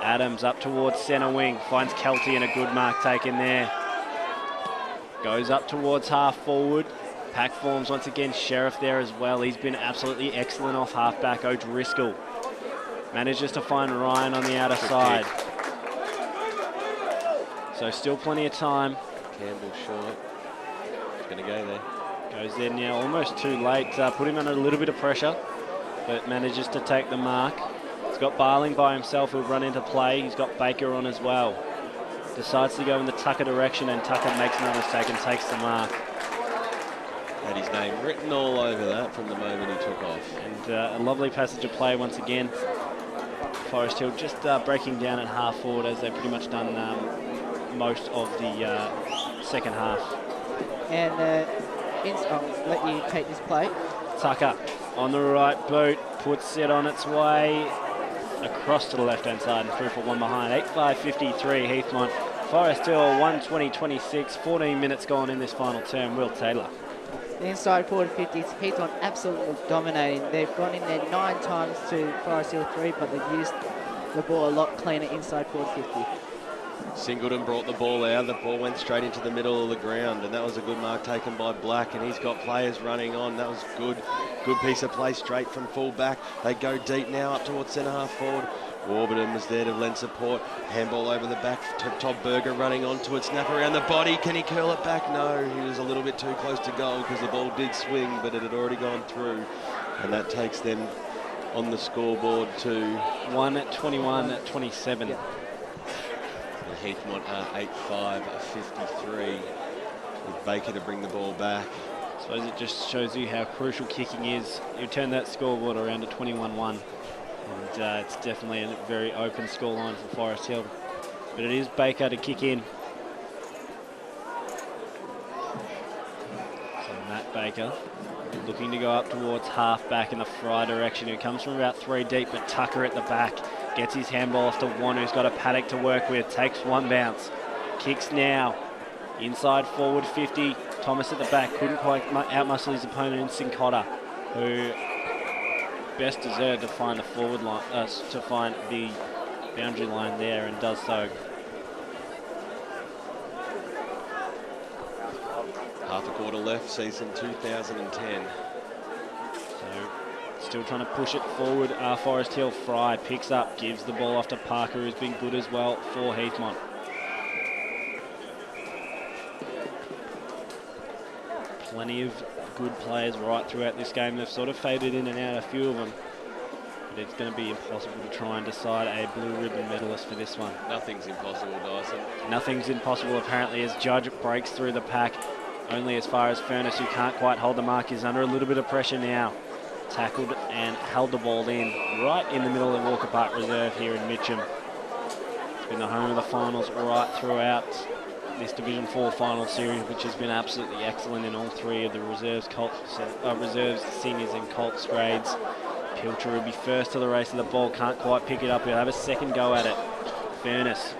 Adams up towards centre wing, finds Kelty and a good mark taken there. Goes up towards half forward. Pack forms once again, Sheriff there as well. He's been absolutely excellent off half back. O'Driscoll manages to find Ryan on the outer side. So still plenty of time. Campbell short. He's going to go there. Goes there now, almost too late. Put him under a little bit of pressure, but manages to take the mark. It's got Barling by himself who'll run into play. He's got Baker on as well. Decides to go in the Tucker direction, and Tucker makes no mistake and takes the mark. Had his name written all over that from the moment he took off. And a lovely passage of play once again. Forest Hill just breaking down at half forward, as they've pretty much done most of the second half. And I'll let you take this play. Tucker on the right boot, puts it on its way across to the left-hand side and through for one behind. 8-5-53 Heathmont. Forest Hill 120-26, 14 minutes gone in this final term. Will Taylor. The inside forward 50s, Heathmont absolutely dominating. They've gone in there 9 times to Forest Hill 3, but they've used the ball a lot cleaner inside forward 50. Singleton brought the ball out. The ball went straight into the middle of the ground, and that was a good mark taken by Black, and he's got players running on. That was good piece of play straight from full back. They go deep now up towards centre half forward. Warburton was there to lend support. Handball over the back to Todd Berger running onto it. Snap around the body. Can he curl it back? No, he was a little bit too close to goal because the ball did swing, but it had already gone through. And that takes them on the scoreboard to 1-21-27. And Heathmont are 8-5-53 with Baker to bring the ball back. I suppose it just shows you how crucial kicking is. You turn that scoreboard around to 21-1. And it's definitely a very open scoreline for Forest Hill. But it is Baker to kick in. So Matt Baker looking to go up towards half back in the Fry direction. He comes from about 3 deep, but Tucker at the back gets his handball off to Wan, who's got a Paddock to work with. Takes one bounce. Kicks now. Inside forward 50. Thomas at the back couldn't quite outmuscle his opponent in Sincotta, who best deserved to find the forward line, to find the boundary line there, and does so. Half a quarter left, season 2010. So still trying to push it forward. Forest Hill. Fry picks up, gives the ball off to Parker, who's been good as well for Heathmont. Plenty of good players right throughout this game. They've sort of faded in and out, a few of them. But it's going to be impossible to try and decide a blue ribbon medalist for this one. Nothing's impossible, Dyson. Nothing's impossible, apparently, as Judge breaks through the pack. Only as far as Furness, who can't quite hold the mark, is under a little bit of pressure now. Tackled and held the ball in right in the middle of Walker Park Reserve here in Mitcham. It's been the home of the finals right throughout this Division 4 final series, which has been absolutely excellent in all 3 of the reserves, reserves, seniors and Colts grades. Pilcher will be first to the race of the ball, can't quite pick it up. He'll have a second go at it. Furness,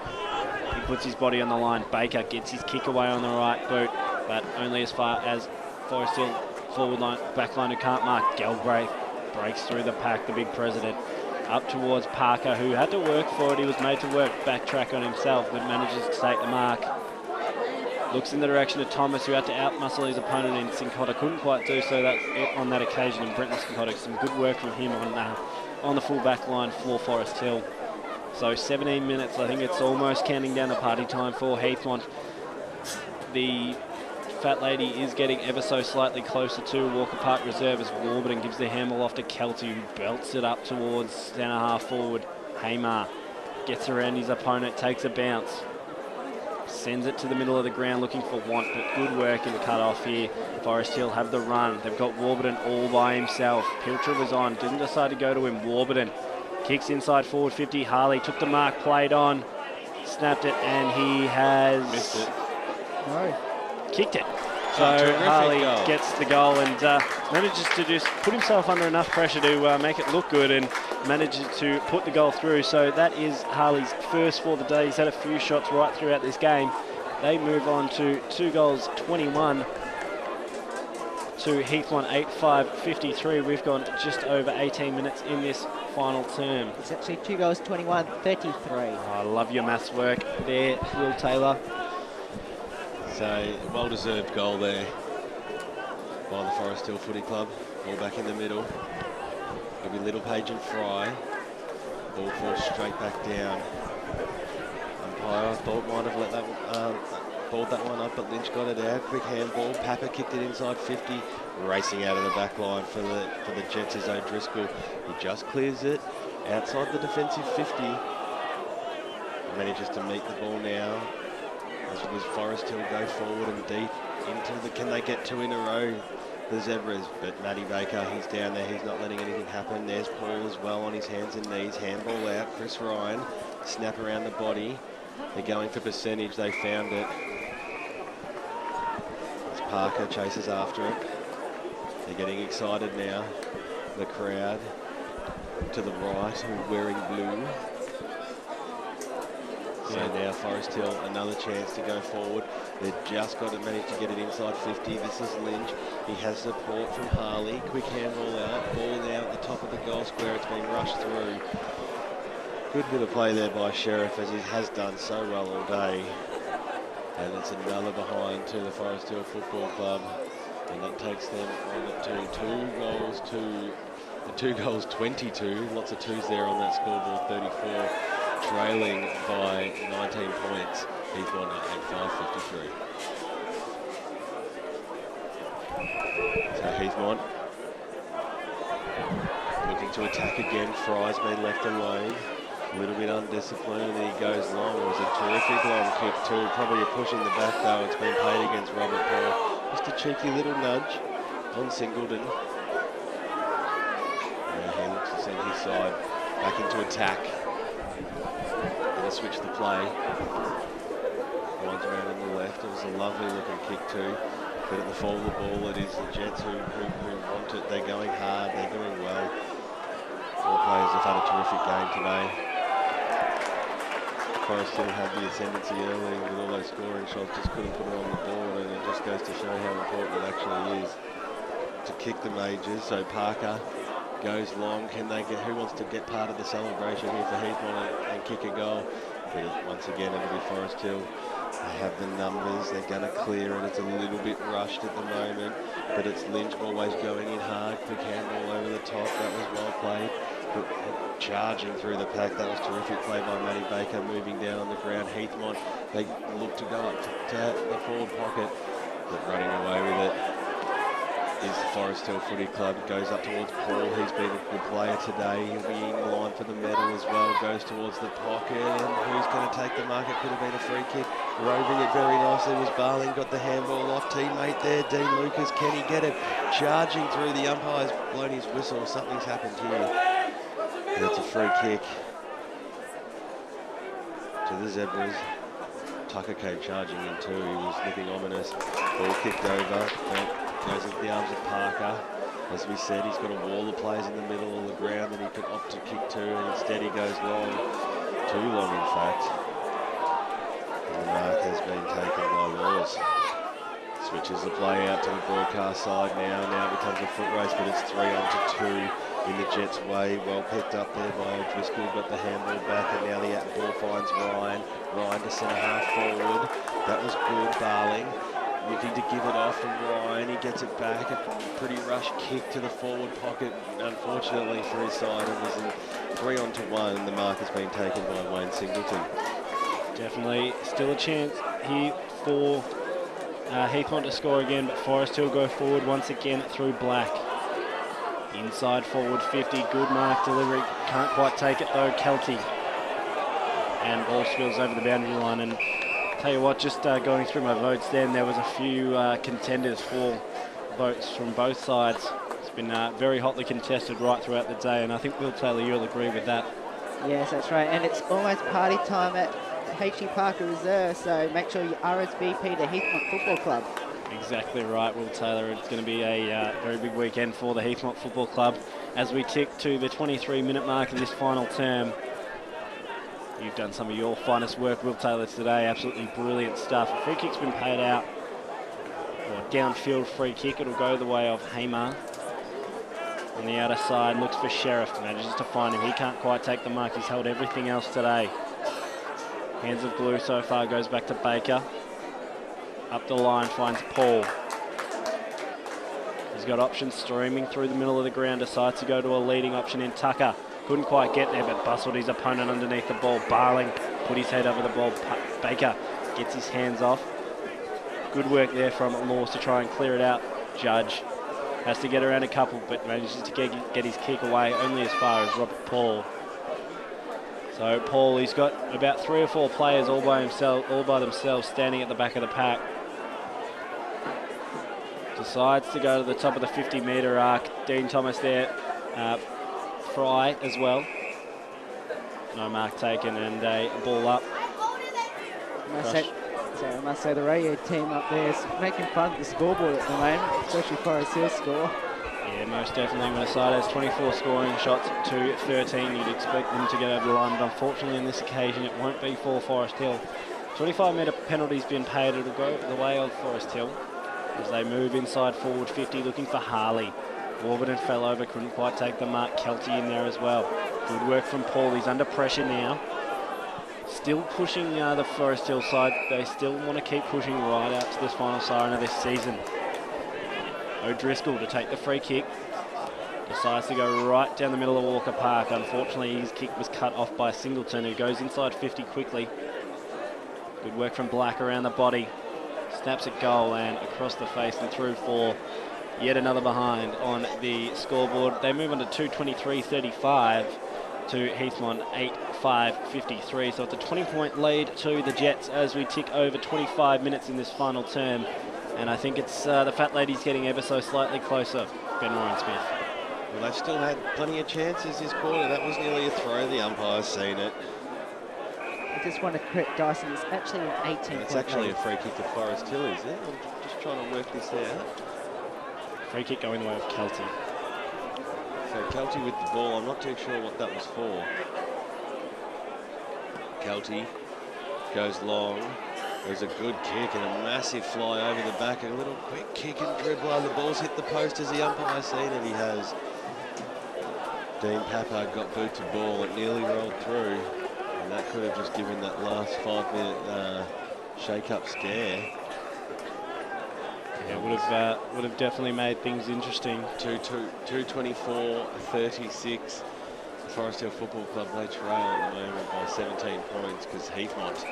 he puts his body on the line. Baker gets his kick away on the right boot, but only as far as Forest Hill forward line, back line who can't mark. Galbraith breaks through the pack, the big president. Up towards Parker, who had to work for it. He was made to work backtrack on himself, but manages to take the mark. Looks in the direction of Thomas, who had to outmuscle his opponent in Sincotta. Couldn't quite do so on that occasion in Brenton Sincotta. Some good work from him on the full back line for Forest Hill. So 17 minutes, I think it's almost counting down the party time for Heathmont. The fat lady is getting ever so slightly closer to Walker Park Reserve as Warburton gives the handball off to Kelty, who belts it up towards centre half forward. Haymar gets around his opponent, takes a bounce. Sends it to the middle of the ground looking for Want, but good work in the cut-off here. Forest Hill have the run. They've got Warburton all by himself. Pilcher was on, didn't decide to go to him. Warburton kicks inside forward 50. Harley took the mark, played on, snapped it, and he has Missed it. No. kicked it. Oh, So terrific Harley goal. gets the goal and manages to just put himself under enough pressure to make it look good and manages to put the goal through. So that is Harley's first for the day. He's had a few shots right throughout this game. They move on to 2 goals, 21 to Heathmont 8-5-53. We've gone just over 18 minutes in this final term. It's actually 2 goals, 21, 33. Oh, I love your maths work there, Will Taylor. So, well-deserved goal there by the Forest Hill Footy Club. Ball back in the middle. It'll be Littlepage and Fry. Ball forced straight back down. Umpire, I thought, might have let that balled that one up, but Lynch got it out. Quick handball. Papa kicked it inside 50. Racing out of the back line for the Jets is O'Driscoll. He just clears it. outside the defensive 50. Manages to meet the ball now. As does Forest Hill go forward and deep into the, can they get 2 in a row? The Zebras, but Matty Baker, he's down there, he's not letting anything happen. There's Paul as well on his hands and knees, handball out, Chris Ryan, snap around the body. They're going for percentage, they found it. As Parker chases after it. They're getting excited now, the crowd to the right, who's wearing blue. So now Forest Hill, another chance to go forward. They've just got to manage to get it inside 50. This is Lynch. He has support from Harley. Quick handball out. Ball now at the top of the goal square. It's been rushed through. Good bit of play there by Sheriff, as he has done so well all day. And it's another behind to the Forest Hill Football Club. And that takes them on to 2 goals 22. Lots of twos there on that scoreboard, 34. Trailing by 19 points, Heathmont at 5:53. So Heathmont looking to attack again. Fry's been left alone, a little bit undisciplined, and he goes long. It was a terrific long kick too. Probably a push in the back though. It's been paid against Robert Paul. Just a cheeky little nudge on Singleton. He looks to send his side back into attack. Switch the play. Winds around on the left. It was a lovely looking kick too. But at the fall of the ball, it is the Jets who want it. They're going hard. They're doing well. All players have had a terrific game today. Forest Hill had the ascendancy early with all those scoring shots. Just couldn't put it on the board, and it just goes to show how important it actually is to kick the majors. So Parker goes long. Can they get? Who wants to get part of the celebration here for Heathmont and kick a goal? But once again, it'll be Forest Hill. They have the numbers. They're going to clear it. It's a little bit rushed at the moment, but it's Lynch always going in hard. Quick handball over the top. That was well played. But charging through the pack. That was terrific play by Matty Baker. Moving down on the ground. Heathmont. They look to go up to the forward pocket, but running away with it is the Forest Hill Footy Club. Goes up towards Paul. He's been a good player today. He'll be in line for the medal as well. Goes towards the pocket, and who's going to take the mark? It could have been a free kick. Roving it very nicely was Barling. Got the handball off. Teammate there, Dean Lucas. Can he get it? Charging through. The umpire's blown his whistle. Something's happened here. And it's a free kick to the Zebras. Tucker came charging in too. He was looking ominous. Ball kicked over. Goes into the arms of Parker. As we said, he's got a wall of players in the middle of the ground that he could opt to kick to, and instead he goes long. Too long, in fact. And the mark has been taken by Laws. Switches the play out to the broadcast side now. Now it becomes a foot race, but it's 3-on-2 in the Jets' way. Well picked up there by O'Driscoll. Got the handball back, and now the ball finds Ryan. Ryan to centre half forward. That was good, Barling. Looking to give it off from Ryan. He gets it back. A pretty rush kick to the forward pocket, unfortunately for his side. It was a 3-on-1, and the mark has been taken by Wayne Singleton. Definitely still a chance here for Heathmont to score again, but Forest Hill go forward once again through Black. Inside forward 50, good mark delivery. Can't quite take it though, Kelty. And ball spills over the boundary line, and tell you what, just going through my votes then, there was a few contenders for votes from both sides. It's been very hotly contested right throughout the day, and I think, Will Taylor, you'll agree with that. Yes, that's right, and it's almost party time at H.E. Parker Reserve, so make sure you RSVP to Heathmont Football Club. Exactly right, Will Taylor. It's going to be a very big weekend for the Heathmont Football Club as we tick to the 23-minute mark of this final term. You've done some of your finest work, Will Taylor, today. Absolutely brilliant stuff. A free kick's been paid out. Or a downfield free kick. It'll go the way of Hamar. On the outer side, looks for Sheriff. Manages to find him. He can't quite take the mark. He's held everything else today. Hands of glue so far. Goes back to Baker. Up the line, finds Paul. He's got options streaming through the middle of the ground. Decides to go to a leading option in Tucker. Couldn't quite get there, but bustled his opponent underneath the ball. Barling put his head over the ball. Baker gets his hands off. Good work there from Laws to try and clear it out. Judge has to get around a couple, but manages to get his kick away only as far as Robert Paul. So Paul, he's got about 3 or 4 players all by themselves standing at the back of the pack. Decides to go to the top of the 50-metre arc. Dean Thomas there, Fry as well. No mark taken and a ball up. I must say the radio team up there is making fun of the scoreboard at the moment, especially Forest Hill's score. Yeah, most definitely. When a side has 24 scoring shots to 13, you'd expect them to get over the line, but unfortunately on this occasion it won't be for Forest Hill. 25-metre penalty's been paid. It'll go the way of Forest Hill as they move inside forward 50, looking for Harley. Warburton fell over, couldn't quite take the mark. Kelty in there as well. Good work from Paul. He's under pressure now. Still pushing the Forest Hill side. They still want to keep pushing right out to this final siren of this season. O'Driscoll to take the free kick. Decides to go right down the middle of Walker Park. Unfortunately, his kick was cut off by Singleton, who goes inside 50 quickly. Good work from Black around the body. Snaps at goal and across the face and through for yet another behind on the scoreboard. They move on to 2:23.35 to Heathmont 8:5.53. So it's a 20-point lead to the Jets as we tick over 25 minutes in this final term. And I think it's the Fat Ladies getting ever so slightly closer, Ben Warren Smith. Well, they've still had plenty of chances this quarter. That was nearly a throw. The umpire's seen it. I just want to correct Dyson. It's actually an 18-point It's actually a free kick to Forest Hill, is it? I'm just trying to work this out. Free kick going the way of Kelty. So Kelty with the ball. I'm not too sure what that was for. Kelty goes long. There's a good kick and a massive fly over the back. A little quick kick and dribbler. The ball's hit the post as the umpire's seen it. He has. Dean Pappard got boot to ball. It nearly rolled through. And that could have just given that last 5-minute shake-up scare. Yeah, would have definitely made things interesting. 2:24.36. Forest Hill Football Club they trail at the moment by 17 points because Heathmont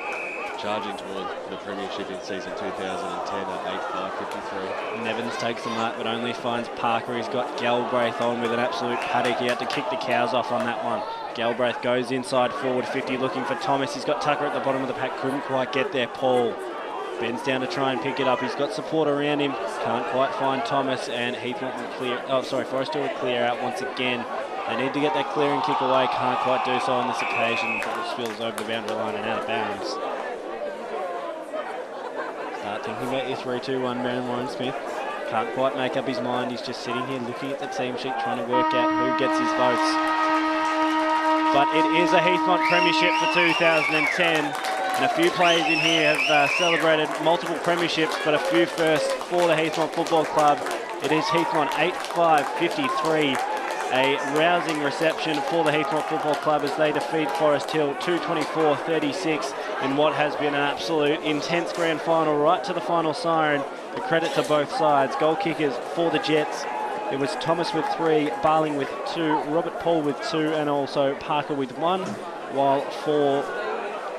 charging towards the premiership in season 2010 at 8:5.53. Nevins takes the mark but only finds Parker. He's got Galbraith on with an absolute paddock. He had to kick the cows off on that one. Galbraith goes inside forward 50 looking for Thomas. He's got Tucker at the bottom of the pack, couldn't quite get there. Paul bends down to try and pick it up. He's got support around him, can't quite find Thomas, and Heathmont will clear. Forest Hill will clear out once again. They need to get that clearing kick away, can't quite do so on this occasion. It spills over the boundary line and out of bounds. Start thinking about your 3-2-1, Ben Warren Smith. Can't quite make up his mind. He's just sitting here looking at the team sheet, trying to work out who gets his votes. But it is a Heathmont premiership for 2010. And a few players in here have celebrated multiple premierships, but a few firsts for the Heathmont Football Club. It is Heathmont 8-5-53. A rousing reception for the Heathmont Football Club as they defeat Forest Hill 2:24.36 in what has been an absolute intense grand final right to the final siren. A credit to both sides. Goal kickers for the Jets. It was Thomas with 3, Barling with 2, Robert Paul with 2, and also Parker with 1. While for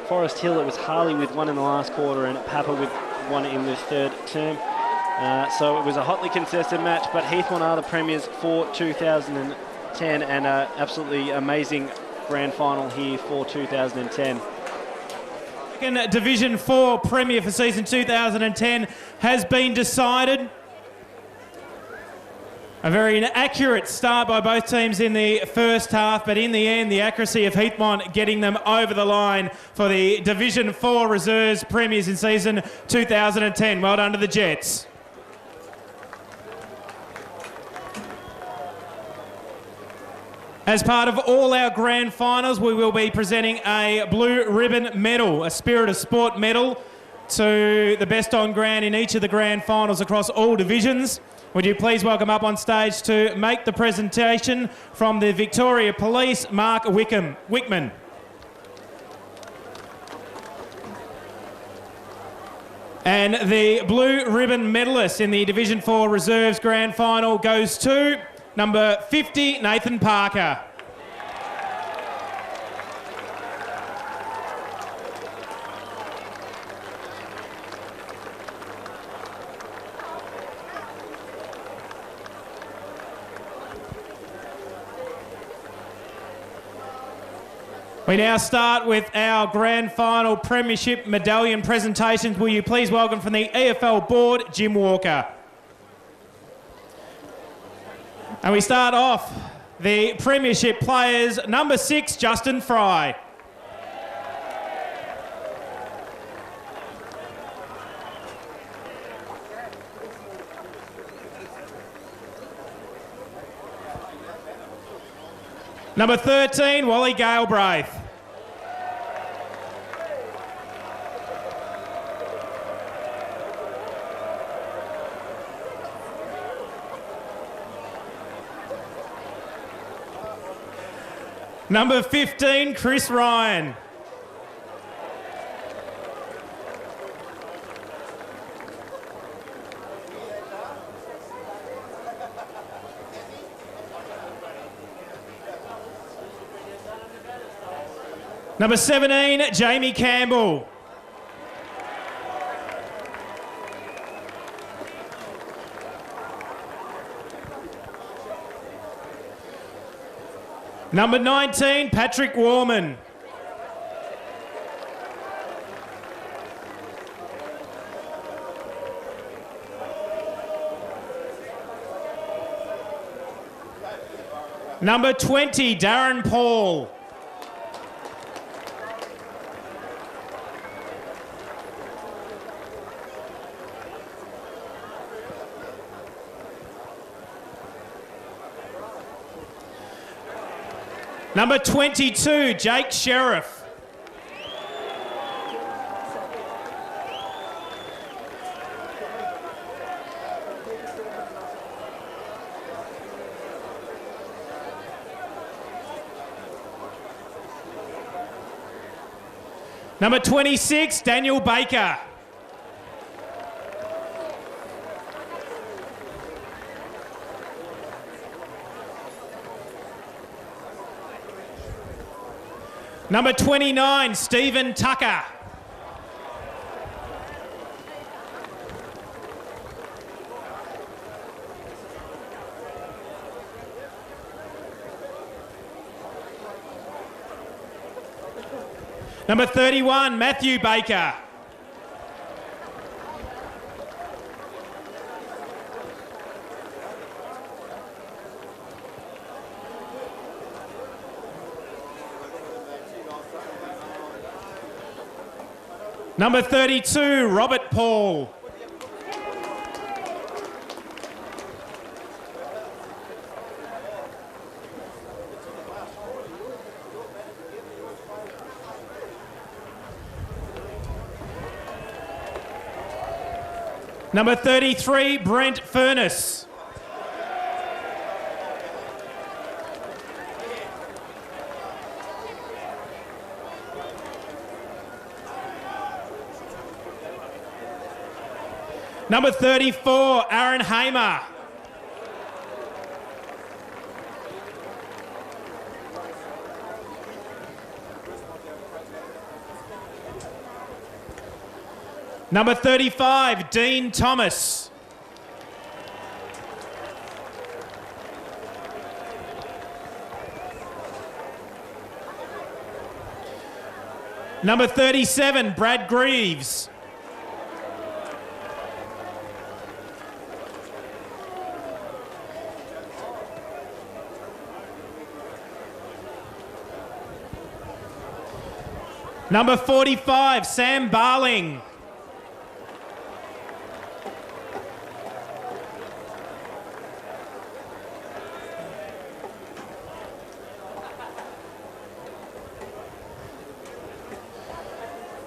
Forest Hill, it was Harley with 1 in the last quarter and Papa with 1 in the third term. So it was a hotly contested match, but Heathmont are the premiers for 2010 and an absolutely amazing grand final here for 2010. Division 4 Premier for season 2010 has been decided. A very inaccurate start by both teams in the first half, but in the end, the accuracy of Heathmont getting them over the line for the Division 4 Reserves Premiers in season 2010. Well done to the Jets. As part of all our grand finals, we will be presenting a blue ribbon medal, a Spirit of Sport medal, to the best on ground in each of the grand finals across all divisions. Would you please welcome up on stage to make the presentation from the Victoria Police, Mark Wickman. And the blue ribbon medalist in the Division 4 Reserves Grand Final goes to number 50, Nathan Parker. We now start with our grand final premiership medallion presentations. Will you please welcome from the EFL board, Jim Walker. And we start off the premiership players, number 6, Justin Fry. Number 13, Wally Galbraith. Number 15, Chris Ryan. Number 17, Jamie Campbell. Number 19, Patrick Warman. Number 20, Darren Paul. Number 22, Jake Sheriff. Number 26, Daniel Baker. Number 29, Stephen Tucker. Number 31, Matthew Baker. Number 32, Robert Paul. Number 33, Brent Furness. Number 34, Aaron Hamer. Number 35, Dean Thomas. Number 37, Brad Greaves. Number 45, Sam Barling.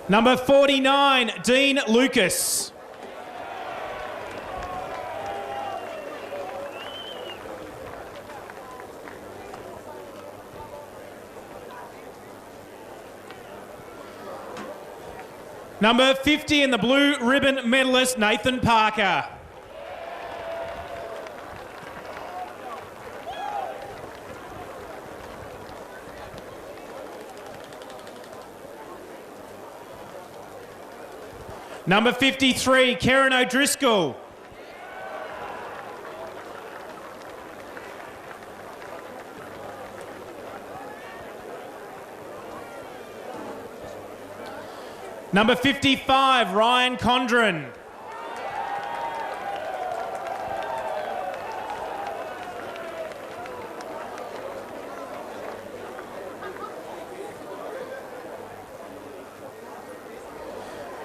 Number 49, Dean Lucas. Number 50 in the blue ribbon medalist, Nathan Parker. Number 53, Karen O'Driscoll. Number 55, Ryan Condren.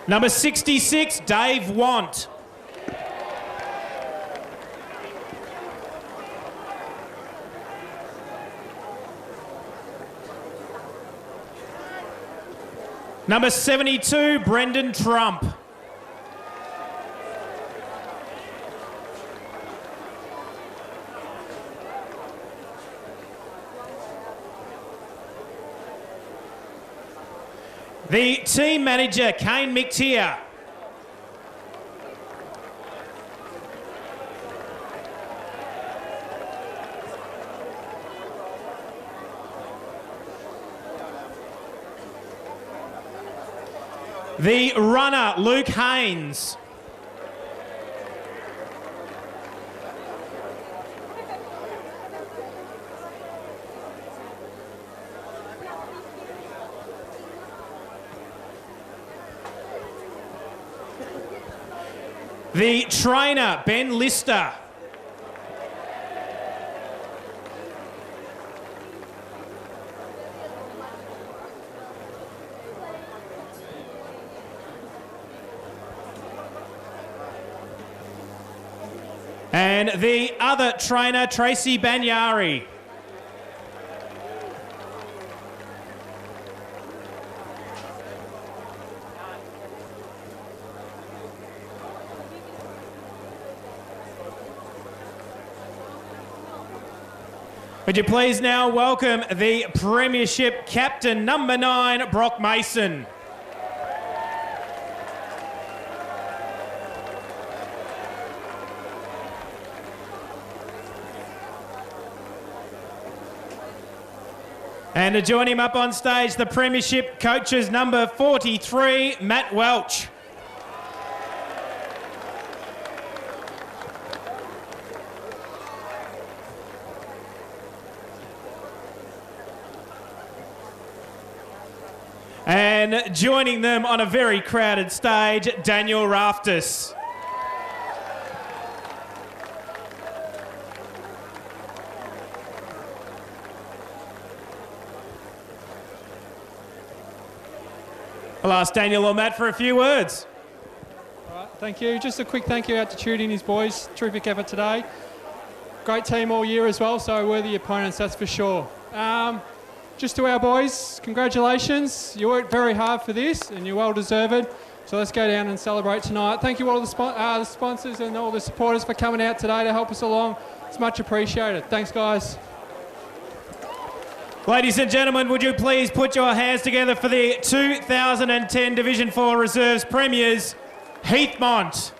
Number 66, Dave Want. Number 72, Brendan Trump. The team manager, Kane McTeer. The runner, Luke Haynes. The trainer, Ben Lister. And the other trainer, Tracy Banyari. Would you please now welcome the Premiership captain, number 9, Brock Mason. And to join him up on stage, the Premiership coaches, number 43, Matt Welch. And joining them on a very crowded stage, Daniel Raftis. I'll ask Daniel or Matt for a few words. All right, thank you. Just a quick thank you out to Tudy and his boys. Terrific effort today. Great team all year as well, so worthy opponents, that's for sure. Just to our boys, congratulations. You worked very hard for this and you're well deserved. So let's go down and celebrate tonight. Thank you all the sponsors and all the supporters for coming out today to help us along. It's much appreciated. Thanks, guys. Ladies and gentlemen, would you please put your hands together for the 2010 Division 4 Reserves Premiers, Heathmont.